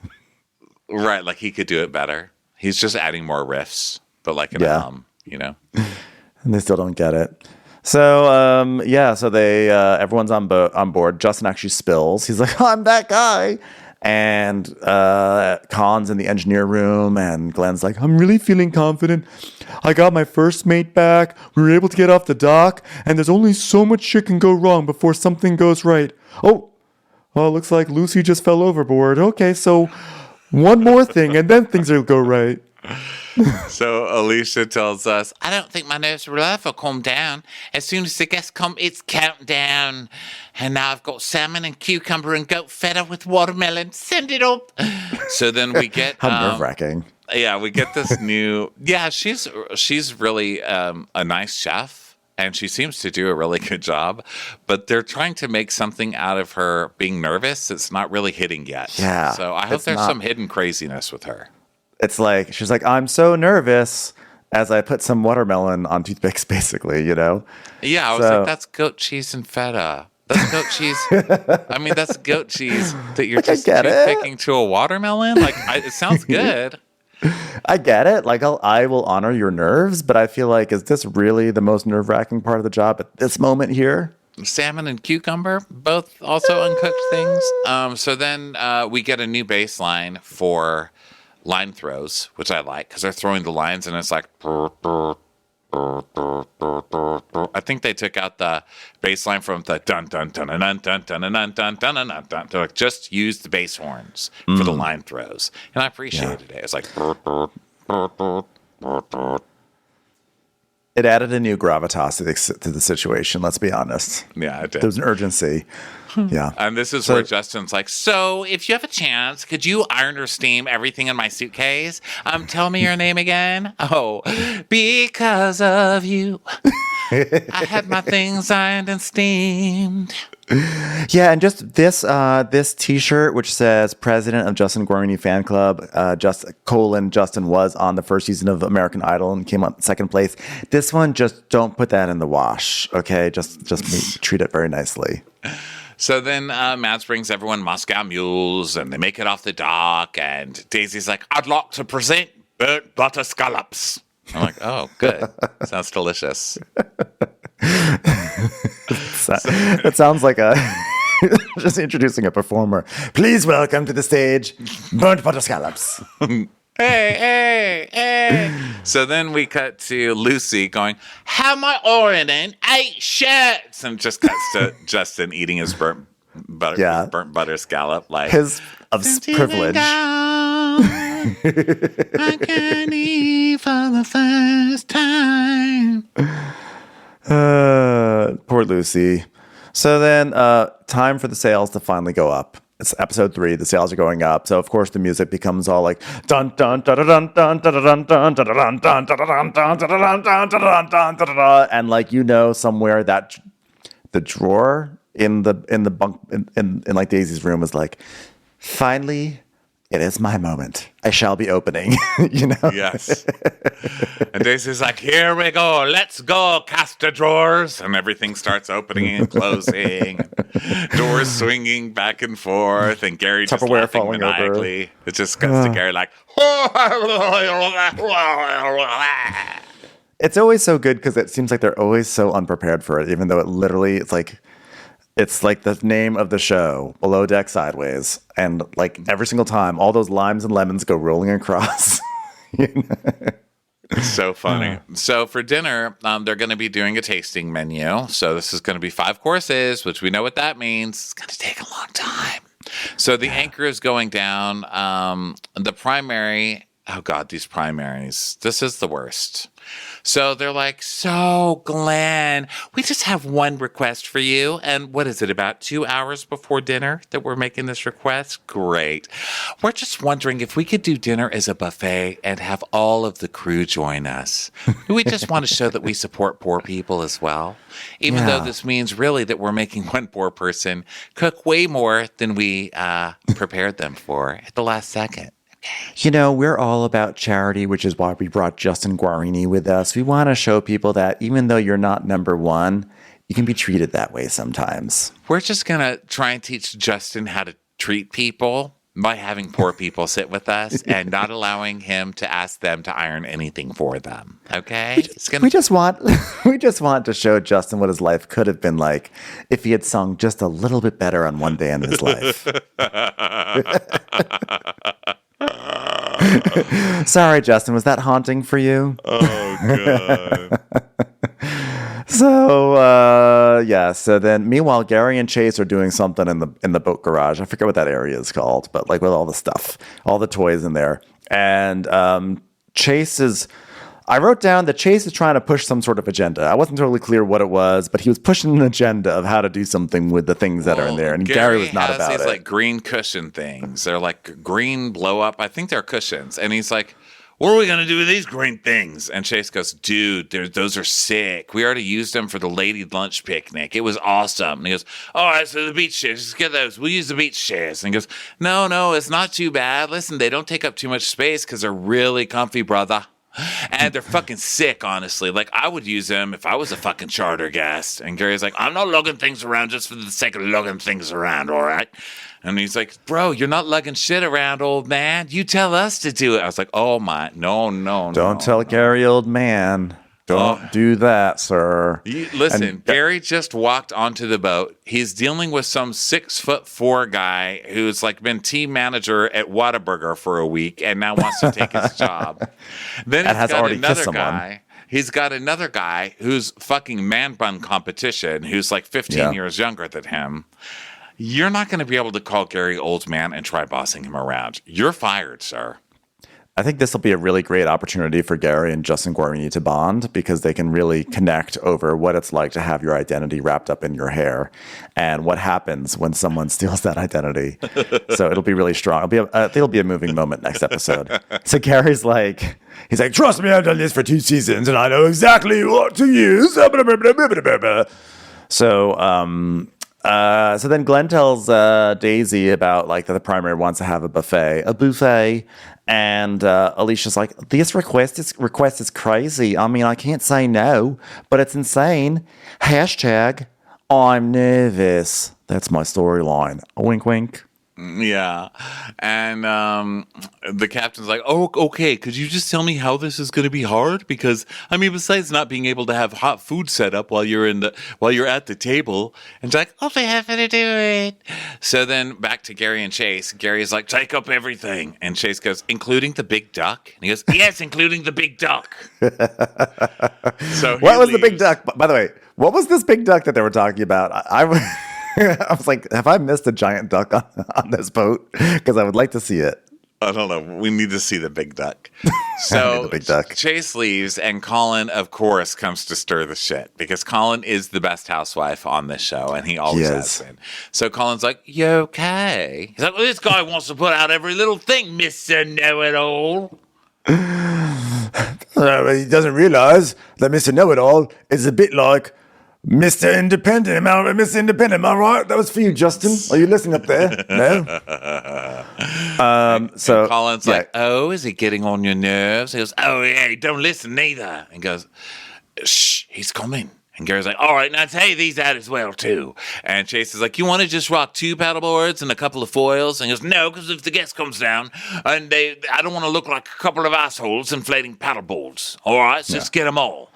A: Right, like he could do it better. He's just adding more riffs, but like in a you know.
B: And they still don't get it. So so they everyone's on board. Justin actually spills. He's like, I'm that guy. And Khan's in the engineer room, and Glenn's like, I'm really feeling confident. I got my first mate back. We were able to get off the dock, and there's only so much shit can go wrong before something goes right. Oh, looks like Lucy just fell overboard. Okay, so one more thing, and then things will go right.
A: So Alicia tells us, I don't think my nerves will ever calm down. As soon as the guests come, it's countdown. And now I've got salmon and cucumber and goat feta with watermelon. Send it up. So then we get...
B: How nerve-wracking.
A: Yeah, we get this new... Yeah, she's really a nice chef. And she seems to do a really good job. But they're trying to make something out of her being nervous. It's not really hitting yet.
B: Yeah.
A: So I hope there's some hidden craziness with her.
B: It's like, she's like, I'm so nervous as I put some watermelon on toothpicks, basically, you know?
A: Yeah, I was like, that's goat cheese and feta. That's goat cheese. I mean, that's goat cheese that you're just toothpicking to a watermelon. Like, it sounds good.
B: I get it. Like, I will honor your nerves, but I feel like, is this really the most nerve-wracking part of the job at this moment here?
A: Salmon and cucumber, both also uncooked things. So then we get a new baseline for line throws, which I like because they're throwing the lines and it's like I think they took out the bass line from the dun dun dun dun dun dun dun dun dun dun dun dun. They like just use the bass horns for the line throws, and I appreciated it. It's like
B: it added a new gravitas to the situation. Let's be honest.
A: Yeah, it did.
B: There was an urgency. Yeah.
A: And this is where Justin's like, so if you have a chance, could you iron or steam everything in my suitcase? Tell me your name again. Oh, because of you. I had my things ironed and steamed.
B: Yeah, and just this T-shirt, which says "President of Justin Guarini Fan Club," Justin was on the first season of American Idol and came on second place. This one, just don't put that in the wash, okay? Just treat it very nicely.
A: So then Mads brings everyone Moscow mules, and they make it off the dock, and Daisy's like, I'd like to present burnt butter scallops. I'm like, oh, good. Sounds delicious.
B: It sounds like just introducing a performer. Please welcome to the stage, burnt butter scallops.
A: Hey. So then we cut to Lucy going, how am I ordering 8 shirts? And just cuts to Justin eating his burnt butter scallop. Like
B: his privilege.
A: I can't eat for the first time.
B: Poor Lucy. So then, time for the sails to finally go up. It's episode 3. The sails are going up. So of course the music becomes all like dun dun dun dun dun dun dun dun dun dun dun dun dun dun dun dun dun, and like somewhere that the drawer in the bunk in like Daisy's room is like, finally, it is my moment. I shall be opening.
A: Yes. And Daisy's like, here we go. Let's go, Castor drawers. And everything starts opening and closing. Doors swinging back and forth. And Gary just
B: Tupperware
A: laughing
B: falling
A: maniacally. Over. It just cuts to Gary like,
B: it's always so good because it seems like they're always so unprepared for it, even though it's like the name of the show, Below Deck Sideways. And like every single time, all those limes and lemons go rolling across.
A: So funny. So for dinner, they're going to be doing a tasting menu. So this is going to be 5 courses, which we know what that means. It's going to take a long time. So the anchor is going down. The primary, oh God, these primaries. This is the worst. So they're like, so Glenn, we just have one request for you. And what is it, about 2 hours before dinner that we're making this request? Great. We're just wondering if we could do dinner as a buffet and have all of the crew join us. We just want to show that we support poor people as well. Even though this means really that we're making one poor person cook way more than we prepared them for at the last second.
B: We're all about charity, which is why we brought Justin Guarini with us. We want to show people that even though you're not number one, you can be treated that way sometimes.
A: We're just going to try and teach Justin how to treat people by having poor people sit with us and not allowing him to ask them to iron anything for them. Okay?
B: We just want to show Justin what his life could have been like if he had sung just a little bit better on one day in his life. Sorry, Justin. Was that haunting for you?
A: Oh, God.
B: So then, meanwhile, Gary and Chase are doing something in the boat garage. I forget what that area is called, but like with all the stuff, all the toys in there. And I wrote down that Chase is trying to push some sort of agenda. I wasn't totally clear what it was, but he was pushing an agenda of how to do something with the things that are in there. And Gary was not about it.
A: These like green cushion things. They're like green blow up. I think they're cushions. And he's like, what are we going to do with these green things? And Chase goes, dude, those are sick. We already used them for the lady lunch picnic. It was awesome. And he goes, all right, so the beach chairs, just get those. We'll use the beach chairs. And he goes, no, it's not too bad. Listen, they don't take up too much space because they're really comfy, brother. And they're fucking sick, honestly. Like, I would use them if I was a fucking charter guest. And Gary's like, I'm not lugging things around just for the sake of lugging things around, all right? And he's like, bro, you're not lugging shit around, old man. You tell us to do it. I was like, oh, my. No.
B: Don't tell Gary, old man. Don't do that, sir.
A: Listen, Gary just walked onto the boat. He's dealing with some 6'4" guy who's like been team manager at Whataburger for a week and now wants to take his job. Then he's got another guy. He's got another guy who's fucking man bun competition who's like 15 years younger than him. You're not going to be able to call Gary old man and try bossing him around. You're fired, sir.
B: I think this will be a really great opportunity for Gary and Justin Guarini to bond because they can really connect over what it's like to have your identity wrapped up in your hair and what happens when someone steals that identity. So it'll be really strong. It'll be a moving moment next episode. So Gary's like, trust me, I've done this for 2 seasons and I know exactly what to use. So then Glenn tells Daisy about like that the primary wants to have a buffet, and Alicia's like, this request is crazy. I mean, I can't say no, but it's insane. # I'm nervous. That's my storyline. Wink, wink.
A: Yeah. And the captain's like, oh, okay, could you just tell me how this is going to be hard? Because, I mean, besides not being able to have hot food set up while you're at the table, and she's like, I'll be happy to do it. So then back to Gary and Chase. Gary's like, take up everything. And Chase goes, including the big duck? And he goes, yes, including the big duck. So
B: what was the big duck? By the way, what was this big duck that they were talking about? I was like, have I missed a giant duck on this boat? Because I would like to see it.
A: I don't know. We need to see the big duck. So
B: the big duck.
A: Chase leaves, and Colin, of course, comes to stir the shit because Colin is the best housewife on this show, and he always has been. So Colin's like, "You okay?" He's like, "Well, this guy wants to put out every little thing, Mister Know-It-All."
B: He doesn't realize that Mr. Know-It-All is a bit like Mr. Independent. Mr. Independent, am I right? That was for you, Justin. Are you listening up there? No?
A: So Colin's like, "Oh, is he getting on your nerves?" He goes, "Oh, yeah, don't listen neither." And goes, "Shh, he's coming." And Gary's like, "All right, now take these out as well, too." And Chase is like, "You want to just rock 2 paddleboards and a couple of foils?" And he goes, "No, because if the guest comes down, and I don't want to look like a couple of assholes inflating paddleboards. All right, so let's get them all."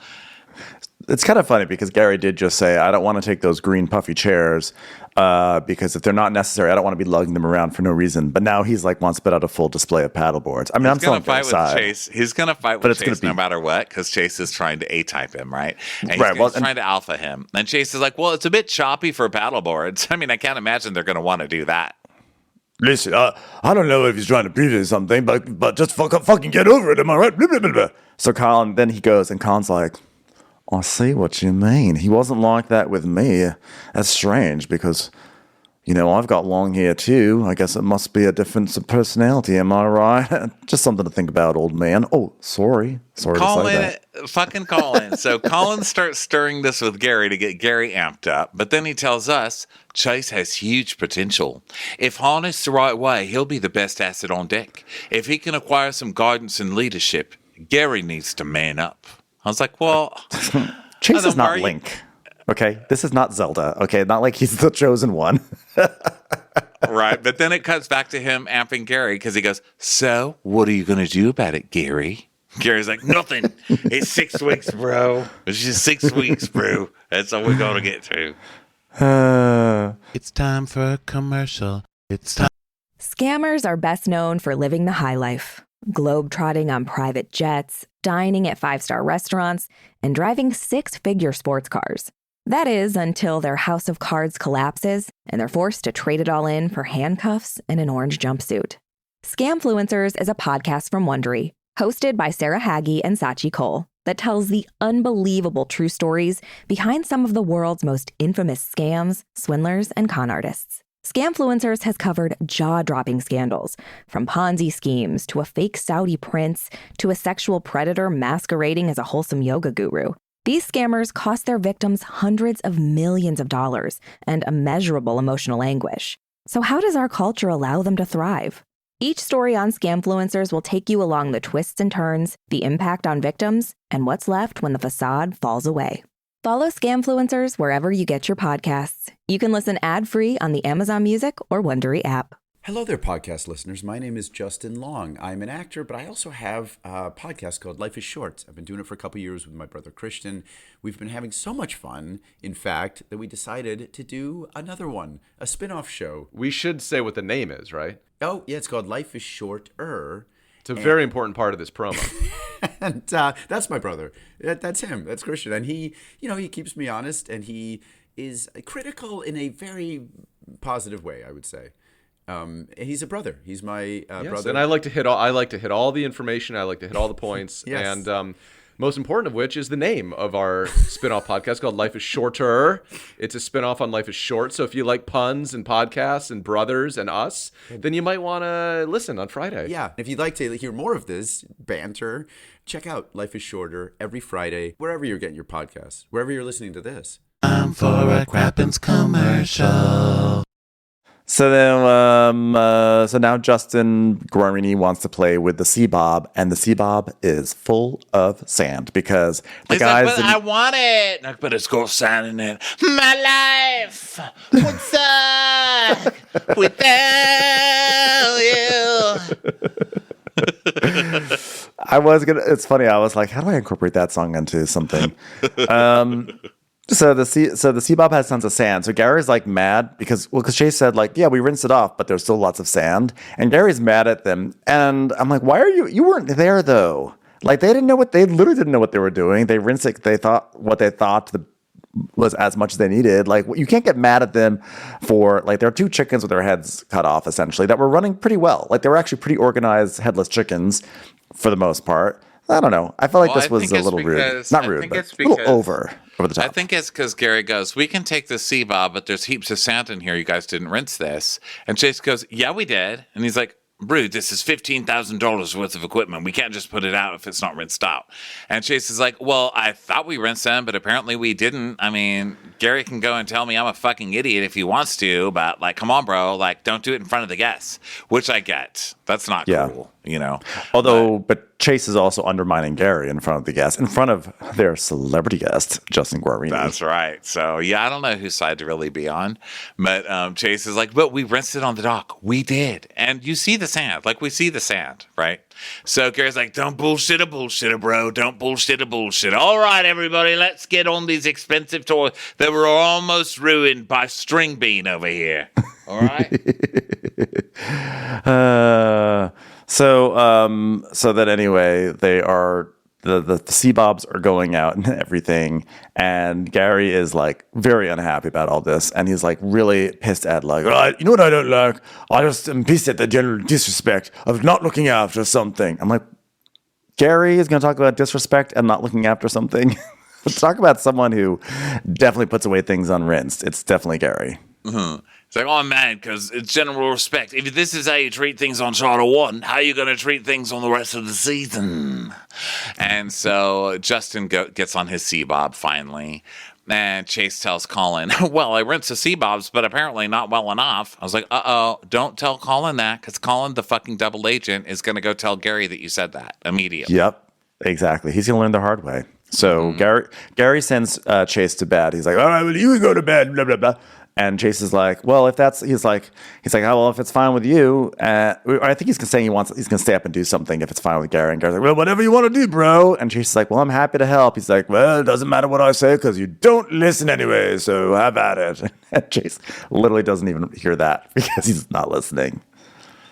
B: It's kind of funny because Gary did just say, "I don't want to take those green puffy chairs because if they're not necessary, I don't want to be lugging them around for no reason." But now he's like wants to put out a full display of paddleboards. I mean, I'm still
A: fight with Chase. He's going to fight with Chase no matter what because Chase is trying to A-type him, right? And he's trying to alpha him. And Chase is like, "Well, it's a bit choppy for paddleboards." I mean, I can't imagine they're going to want to do that.
B: Listen, I don't know if he's trying to beat it or something, but just fucking get over it, am I right? Blah, blah, blah, blah. So Colin, then he goes, and Colin's like, "I see what you mean. He wasn't like that with me. That's strange because, I've got long hair too. I guess it must be a difference of personality. Am I right?" Just something to think about, old man. Oh, sorry. Sorry to say that.
A: Fucking Colin. So Colin starts stirring this with Gary to get Gary amped up. But then he tells us Chase has huge potential. If harnessed the right way, he'll be the best asset on deck. If he can acquire some guidance and leadership, Gary needs to man up. I was like, well,
B: Chase is not Link. Okay, this is not Zelda. Okay, not like he's the chosen one.
A: Right, but then it cuts back to him amping Gary because he goes, "So, what are you going to do about it, Gary?" Gary's like, "Nothing. It's 6 weeks, bro. It's just 6 weeks, bro. That's all we're going to get through." It's time for a commercial. It's time.
E: Scammers are best known for living the high life. Globetrotting on private jets, dining at 5-star restaurants, and driving 6-figure sports cars. That is until their house of cards collapses and they're forced to trade it all in for handcuffs and an orange jumpsuit. Scamfluencers is a podcast from Wondery, hosted by Sarah Hagee and Sachi Cole, that tells the unbelievable true stories behind some of the world's most infamous scams, swindlers, and con artists. Scamfluencers has covered jaw-dropping scandals, from Ponzi schemes to a fake Saudi prince to a sexual predator masquerading as a wholesome yoga guru. These scammers cost their victims hundreds of millions of dollars and immeasurable emotional anguish. So how does our culture allow them to thrive? Each story on Scamfluencers will take you along the twists and turns, the impact on victims, and what's left when the facade falls away. Follow Scamfluencers wherever you get your podcasts. You can listen ad-free on the Amazon Music or Wondery app.
F: Hello there, podcast listeners. My name is Justin Long. I'm an actor, but I also have a podcast called Life is Short. I've been doing it for a couple years with my brother Christian. We've been having so much fun, in fact, that we decided to do another one, a spin-off show.
G: We should say what the name is, right?
F: Oh, yeah, it's called Life is Shorter.
G: It's a very important part of this promo.
F: And that's my brother. That's him. That's Christian. And he keeps me honest, and he is critical in a very positive way, I would say. He's a brother. He's my brother.
G: And I like to hit all the information. I like to hit all the points.
F: Yes.
G: And most important of which is the name of our spin-off podcast called Life is Shorter. It's a spin-off on Life is Short. So if you like puns and podcasts and brothers and us, then you might want to listen on Friday.
F: Yeah. If you'd like to hear more of this banter, check out Life is Shorter every Friday, wherever you're getting your podcasts, wherever you're listening to this.
A: Time for a Crappens commercial.
B: So then, so now Justin Guarini wants to play with the Sea Bob, and the Sea Bob is full of sand because the guys.
A: Like, but I want it. Like, but it's got sand in it. My life would suck without you.
B: It's funny. I was like, how do I incorporate that song into something? So the Sea Bob has tons of sand. So Gary's like mad because Chase said like, yeah, we rinsed it off, but there's still lots of sand. And Gary's mad at them. And I'm like, why are you weren't there though? Like they literally didn't know what they were doing. They rinsed it. They thought was as much as they needed. Like, you can't get mad at them for, like, there are 2 chickens with their heads cut off, essentially, that were running pretty well. Like, they were actually pretty organized headless chickens for the most part. I don't know. I felt like this was a little rude. Not rude, but a little over the top.
A: I think it's because Gary goes, we can take the sea bob, but there's heaps of sand in here. You guys didn't rinse this. And Chase goes, yeah, we did. And he's like, Rude, this is $15,000 worth of equipment. We can't just put it out if it's not rinsed out. And Chase is like, well, I thought we rinsed them, but apparently we didn't. I mean, Gary can go and tell me I'm a fucking idiot if he wants to, but like, come on, bro. Like, don't do it in front of the guests, which I get. That's not cool, you know.
B: Although, but Chase is also undermining Gary in front of the guests, in front of their celebrity guest, Justin Guarini.
A: That's right. So, yeah, I don't know whose side to really be on. But Chase is like, but we rinsed it on the dock. We did. And you see the sand. Like, we see the sand, right? So Gary's like, don't bullshit a bro. Don't bullshit a bullshit. All right, everybody, let's get on these expensive toys that were almost ruined by String Bean over here. All right?
B: So then anyway, they are the sea bobs are going out and everything, and Gary is like very unhappy about all this, and he's like really pissed at like, you know what I don't like? I just am pissed at the general disrespect of not looking after something. I'm like, Gary is going to talk about disrespect and not looking after something. Let's talk about someone who definitely puts away things unrinsed. It's definitely Gary.
A: Mm-hmm. It's like, oh, I'm mad because it's general respect. If this is how you treat things on Charter 1, how are you going to treat things on the rest of the season? And so Justin gets on his sea bob finally. And Chase tells Colin, well, I rinsed the sea bobs, but apparently not well enough. I was like, don't tell Colin that, because Colin, the fucking double agent, is going to go tell Gary that you said that immediately.
B: Yep, exactly. He's going to learn the hard way. So Gary sends Chase to bed. He's like, all right, well, you can go to bed, blah, blah, blah. And Chase is like, well, he's like, oh, well, if it's fine with you, I think he's saying he's gonna stay up and do something if it's fine with Gary. And Gary's like, well, whatever you want to do, bro. And Chase is like, well, I'm happy to help. He's like, well, it doesn't matter what I say because you don't listen anyway, so have at it. And Chase literally doesn't even hear that because he's not listening.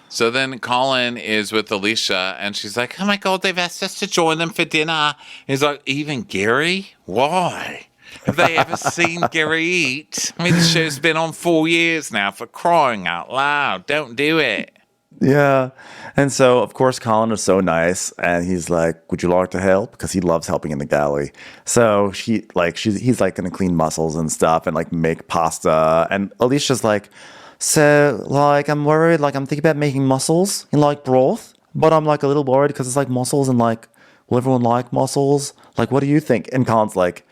A: So then Colin is with Alicia, and she's like, oh my God, they've asked us to join them for dinner. He's like, even Gary? Why? Have they ever seen Gary eat? I mean, the show's been on 4 years now, for crying out loud. Don't do it.
B: Yeah. And so, of course, Colin is so nice, and he's like, would you like to help? Because he loves helping in the galley. So he's like going to clean mussels and stuff and like make pasta. And Alicia's like, so like, I'm worried, like I'm thinking about making mussels in like broth, but I'm like a little worried because it's like mussels and like, will everyone like mussels? Like, what do you think? And Colin's like,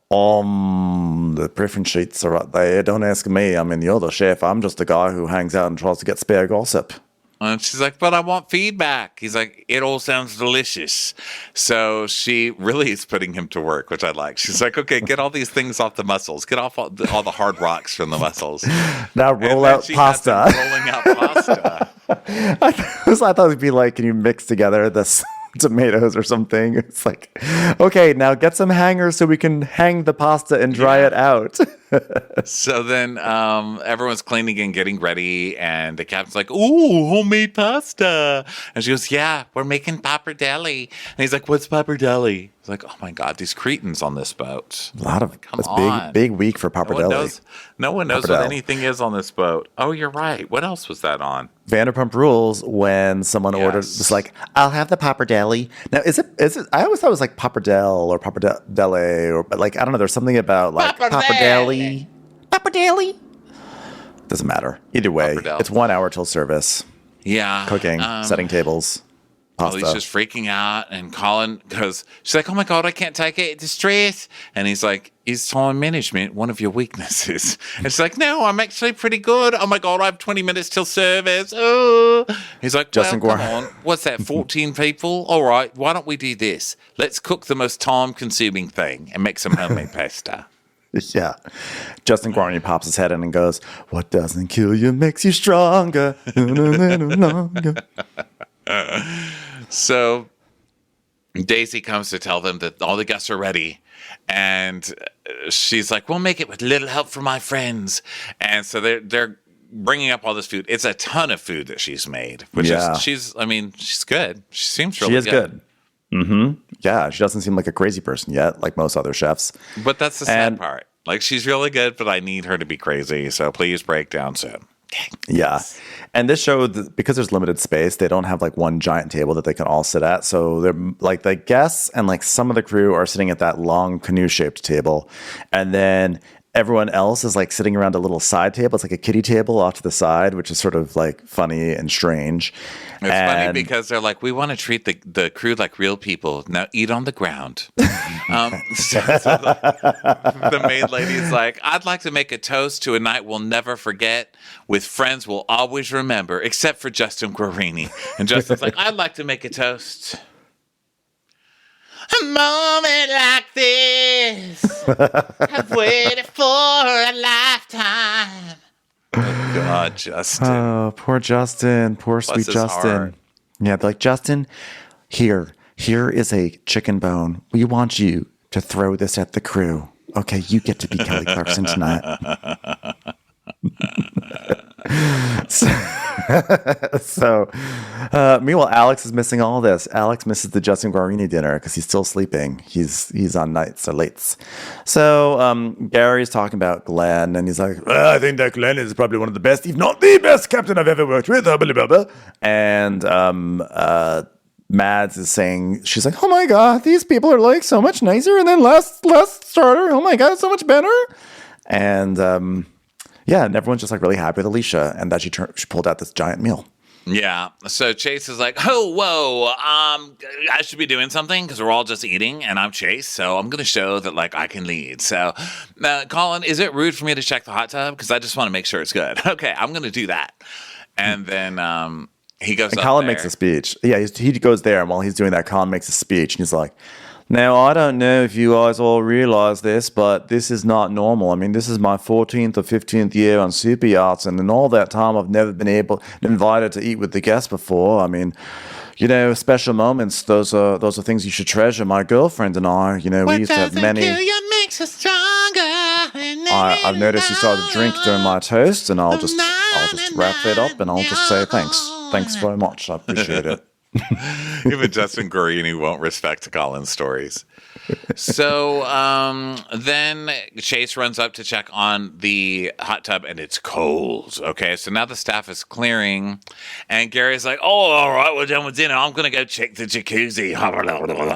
B: the preference sheets are right there. Don't ask me. I mean, you're the chef. I'm just a guy who hangs out and tries to get spare gossip.
A: And she's like, but I want feedback. He's like, it all sounds delicious. So she really is putting him to work, which I like. She's like, okay, get all these things off the mussels. Get off all the hard rocks from the mussels.
B: Now roll out pasta.
A: Rolling out pasta.
B: I thought it'd be like, can you mix together this tomatoes or something? It's like, okay, now get some hangers so we can hang the pasta and dry it out.
A: So then everyone's cleaning and getting ready, and the captain's like, ooh, homemade pasta. And she goes, yeah, we're making pappardelle. And he's like, what's pappardelle? He's like, oh my God, these cretins on this boat.
B: A lot of, big week for pappardelle.
A: No one knows what anything is on this boat. Oh, you're right. What else was that on?
B: Vanderpump Rules, when someone orders, it's like, I'll have the pappardelle. Now, is it? I always thought it was like pappardelle or pappardelle, or but like, I don't know. There's something about like pappardelle. Doesn't matter. Either way, it's 1 hour till service.
A: Yeah.
B: Cooking, setting tables. Pasta.
A: He's just freaking out, and Colin goes, she's like, oh my God, I can't take it, distress. And he's like, is time management one of your weaknesses? And she's like, no, I'm actually pretty good. Oh my God, I have 20 minutes till service. Oh. He's like, well, come on. What's that, 14 people? All right, why don't we do this? Let's cook the most time-consuming thing and make some homemade pasta.
B: Yeah. Justin Guarini pops his head in and goes, what doesn't kill you makes you stronger.
A: So Daisy comes to tell them that all the guests are ready, and she's like, we'll make it with little help from my friends. And so they're bringing up all this food. It's a ton of food that she's made, which is she's good. She seems really good.
B: She is good. Yeah, she doesn't seem like a crazy person yet, like most other chefs.
A: But that's the sad part. Like, she's really good, but I need her to be crazy. So please break down soon.
B: Yeah. And this show, because there's limited space, they don't have like one giant table that they can all sit at. So they're like the guests and like some of the crew are sitting at that long canoe shaped table. And then everyone else is like sitting around a little side table. It's like a kiddie table off to the side, which is sort of like funny and strange.
A: It's funny because they're like, we want to treat the crew like real people. Now eat on the ground. So the maid lady's like, I'd like to make a toast to a night we'll never forget with friends we'll always remember, except for Justin Guarini. And Justin's like, I'd like to make a toast. A moment like this I've waited for a lifetime. Oh, God, Justin.
B: Oh, poor Justin. Poor sweet Justin.
A: Heart.
B: Yeah, they're like, Justin, here is a chicken bone. We want you to throw this at the crew. Okay, you get to be Kelly Clarkson tonight. So, meanwhile, Alex is missing all this. Alex misses the Justin Guarini dinner because he's still sleeping. He's on nights or lates. So Gary's talking about Glenn, and he's like, I think that Glenn is probably one of the best, if not the best captain I've ever worked with. And Mads is saying, she's like, oh my God, these people are like so much nicer. And then last starter, oh my God, it's so much better. And yeah, and everyone's just like really happy with Alicia and that she pulled out this giant meal.
A: Yeah. So Chase is like, oh, whoa, I should be doing something because we're all just eating and I'm Chase. So I'm going to show that like I can lead. So Colin, is it rude for me to check the hot tub? Because I just want to make sure it's good. Okay, I'm going to do that. And then he goes
B: and
A: up
B: Colin
A: there.
B: makes a speech. Yeah, he goes there. And while he's doing that, Colin makes a speech. And he's like, now, I don't know if you guys all realize this, but this is not normal. I mean, this is my 14th or 15th year on super yachts, and in all that time, I've never been invited to eat with the guests before. I mean, you know, special moments, those are things you should treasure. My girlfriend and I, you know, we used to have many.
A: Makes us stronger.
B: I've noticed you started to drink during my toast, and I'll just wrap that up, and I'll just say thanks. Thanks very much. I appreciate it.
A: Even Justin Guarini won't respect Colin's stories. So then Chase runs up to check on the hot tub, and it's cold. Okay, so now the staff is clearing, and Gary's like, oh, all right, we're done with dinner. I'm going to go check the jacuzzi.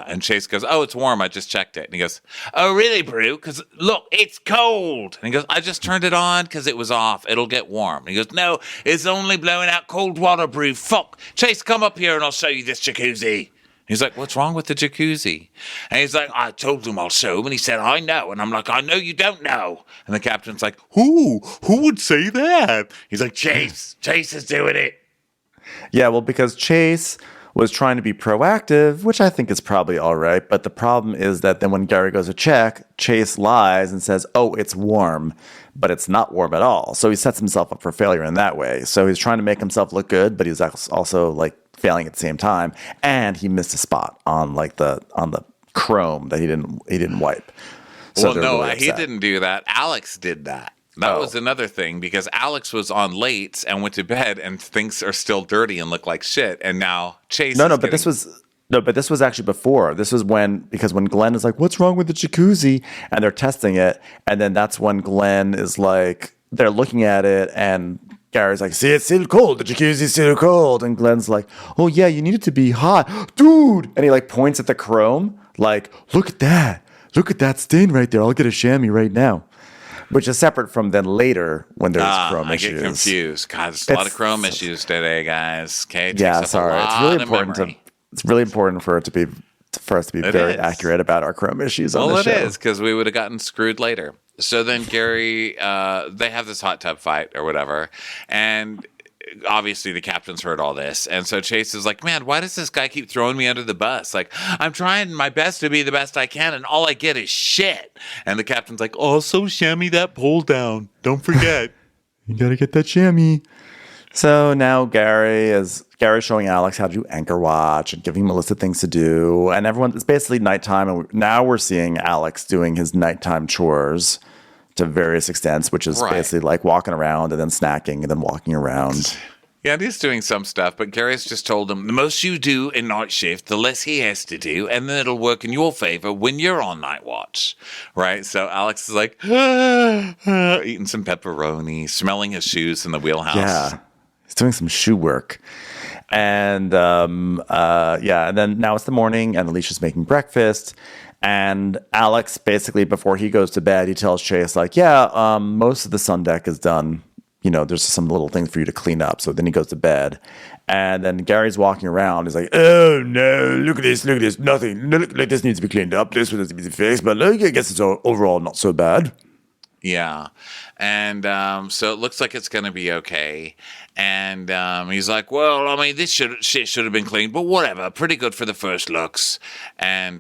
A: And Chase goes, oh, it's warm. I just checked it. And he goes, oh, really, Brew? Because, look, it's cold. And he goes, I just turned it on because it was off. It'll get warm. And he goes, no, it's only blowing out cold water, Brew. Fuck. Chase, come up here, and I'll show you this jacuzzi. He's like, what's wrong with the jacuzzi? And he's like, I told him I'll show him. And he said, I know. And I'm like, I know you don't know. And the captain's like, who would say that? He's like, Chase is doing it.
B: Yeah, well, because Chase was trying to be proactive, which I think is probably all right. But the problem is that then when Gary goes to check, Chase lies and says, oh, it's warm. But it's not warm at all. So he sets himself up for failure in that way. So he's trying to make himself look good, but he's also like failing at the same time. And he missed a spot on like the chrome that he didn't wipe. So
A: well, no,
B: really
A: he didn't do that. Alex did that. That was another thing because Alex was on late and went to bed and things are still dirty and look like shit. And now Chase
B: but this was actually before. This was when Glenn is like, what's wrong with the jacuzzi? And they're testing it. And then that's when Glenn is like, they're looking at it and Gary's like, see, it's still cold. The jacuzzi's still cold. And Glenn's like, oh yeah, you need it to be hot. Dude. And he like points at the chrome, like, look at that. Look at that stain right there. I'll get a chamois right now. Which is separate from then later when there's chrome issues.
A: I get confused. God, there's a lot of chrome issues today, guys. Okay,
B: yeah, sorry. It's really important for us to be very accurate about our chrome issues on the show.
A: Well, it is because we would have gotten screwed later. So then Gary, they have this hot tub fight or whatever, and obviously the captain's heard all this, and so Chase is like, man, why does this guy keep throwing me under the bus? Like, I'm trying my best to be the best I can, and all I get is shit. And the captain's like, also chamois that pole down. Don't forget.
B: You gotta get that chamois. So now Gary's showing Alex how to do anchor watch and giving him a list of things to do. And it's basically nighttime. And now we're seeing Alex doing his nighttime chores to various extents, which is basically like walking around and then snacking and then walking around.
A: Yeah, and he's doing some stuff, but Gary's just told him the most you do in night shift, the less he has to do, and then it'll work in your favor when you're on night watch, right? So Alex is like, eating some pepperoni, smelling his shoes in the wheelhouse.
B: Yeah, he's doing some shoe work. And and then now it's the morning, and Alicia's making breakfast. And Alex, basically, before he goes to bed, he tells Chase, like, most of the sun deck is done. There's some little things for you to clean up. So then he goes to bed. And then Gary's walking around. He's like, oh, no, look at this, nothing. Look, this needs to be cleaned up. This needs to be fixed. But I guess it's overall not so bad.
A: Yeah. And so it looks like it's going to be okay. And he's like, well, I mean, this shit should have been cleaned, but whatever. Pretty good for the first looks. And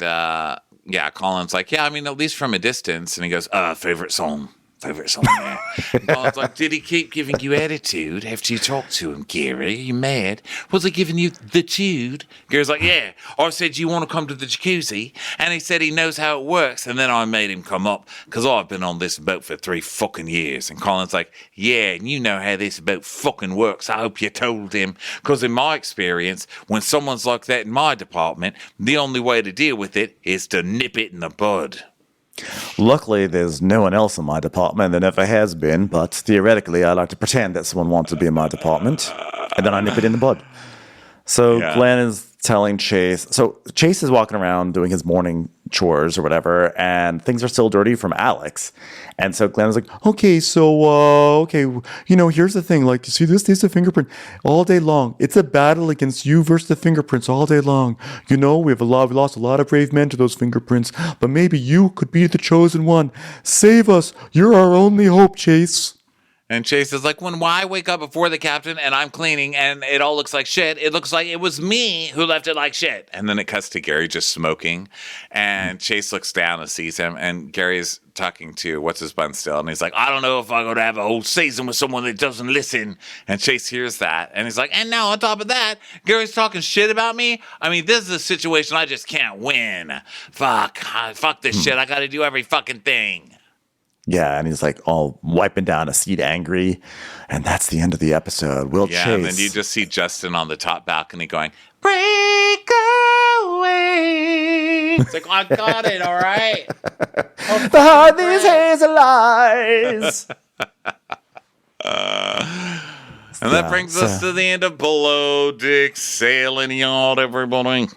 A: Colin's like, yeah, I mean, at least from a distance. And he goes, favorite song. Yeah. And Colin's like, did he keep giving you attitude after you talked to him, Gary? Are you mad? Was he giving you the tude? Gary's like, yeah. I said, you want to come to the jacuzzi? And he said he knows how it works. And then I made him come up because I've been on this boat for 3 fucking years. And Colin's like, yeah, and you know how this boat fucking works. I hope you told him. Because in my experience, when someone's like that in my department, the only way to deal with it is to nip it in the bud.
B: Luckily, there's no one else in my department. There never has been, but theoretically, I like to pretend that someone wants to be in my department, and then I nip it in the bud. So Glenn is telling Chase. So Chase is walking around doing his morning chores or whatever, and things are still dirty from Alex. And so Glenn is like, okay, here's the thing. Like, you see this? This is a fingerprint all day long. It's a battle against you versus the fingerprints all day long. We lost a lot of brave men to those fingerprints, but maybe you could be the chosen one. Save us. You're our only hope, Chase.
A: And Chase is like, when I wake up before the captain and I'm cleaning and it all looks like shit, it looks like it was me who left it like shit. And then it cuts to Gary just smoking. And Chase looks down and sees him. And Gary's talking to what's-his-bun still. And he's like, I don't know if I'm going to have a whole season with someone that doesn't listen. And Chase hears that. And he's like, and now on top of that, Gary's talking shit about me? I mean, this is a situation I just can't win. Fuck this shit. I got to do every fucking thing.
B: Yeah, and he's like all wiping down a seat angry. And that's the end of the episode. Chase.
A: And then you just see Justin on the top balcony going, break away. It's like, I got it, all right?
B: Behind these hazel eyes.
A: And that brings us to the end of Below Deck Sailing Yacht, everybody.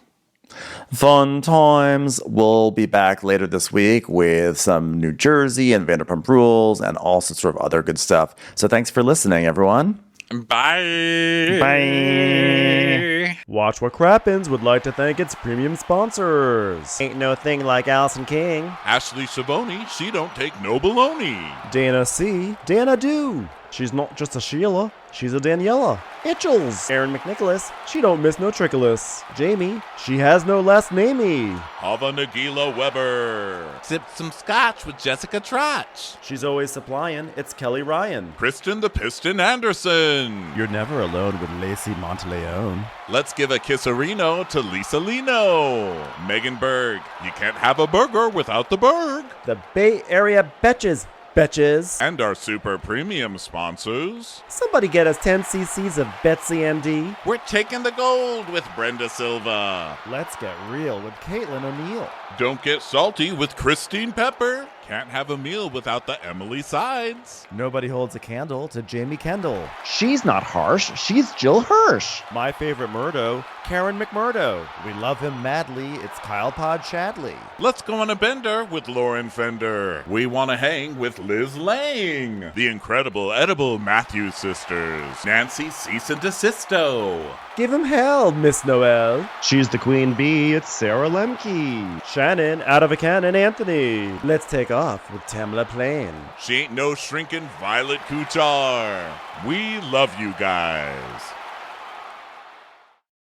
B: Fun times. We'll be back later this week with some New Jersey and Vanderpump Rules and all sorts of other good stuff. So thanks for listening, everyone.
A: Bye.
B: Bye.
D: Watch What Crappens would like to thank its premium sponsors. Ain't no thing like Allison King.
H: Ashley Savoni, she don't take no baloney.
D: Dana C. Dana Do. She's not just a Sheila, she's a Daniela. Itchels. Aaron McNicholas. She don't miss no trickolas. Jamie. She has no last namey.
H: Hava Nagila Weber.
I: Sipped some scotch with Jessica Trotch.
D: She's always supplying. It's Kelly Ryan.
H: Kristen the Piston Anderson.
D: You're never alone with Lacey Monteleone.
H: Let's give a kisserino to Lisa Lino. Megan Berg. You can't have a burger without the Berg.
D: The Bay Area Betches. Betches.
H: And our super premium sponsors.
D: Somebody get us 10 cc's of Betsy MD.
H: We're taking the gold with Brenda Silva.
D: Let's get real with Caitlin O'Neill.
H: Don't get salty with Christine Pepper. Can't have a meal without the Emily Sides.
D: Nobody holds a candle to Jamie Kendall.
J: She's not harsh, she's Jill Hirsch.
D: My favorite Murdo, Karen McMurdo. We love him madly, it's Kyle Pod Shadley.
H: Let's go on a bender with Lauren Fender. We want to hang with Liz Lang. The incredible edible Matthews sisters. Nancy Cease and Desisto.
D: Give him hell, Miss Noel.
J: She's the queen bee, it's Sarah Lemke.
D: Shannon, out of a cannon, Anthony. Let's take off with Tamla Plain.
H: She ain't no shrinking Violet Kuchar. We love you guys.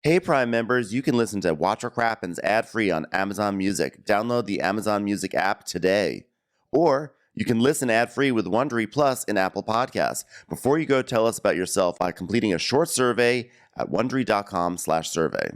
C: Hey, Prime members, you can listen to Watch What Crappens ad-free on Amazon Music. Download the Amazon Music app today. Or you can listen ad-free with Wondery Plus in Apple Podcasts. Before you go, tell us about yourself by completing a short survey at Wondery.com/survey.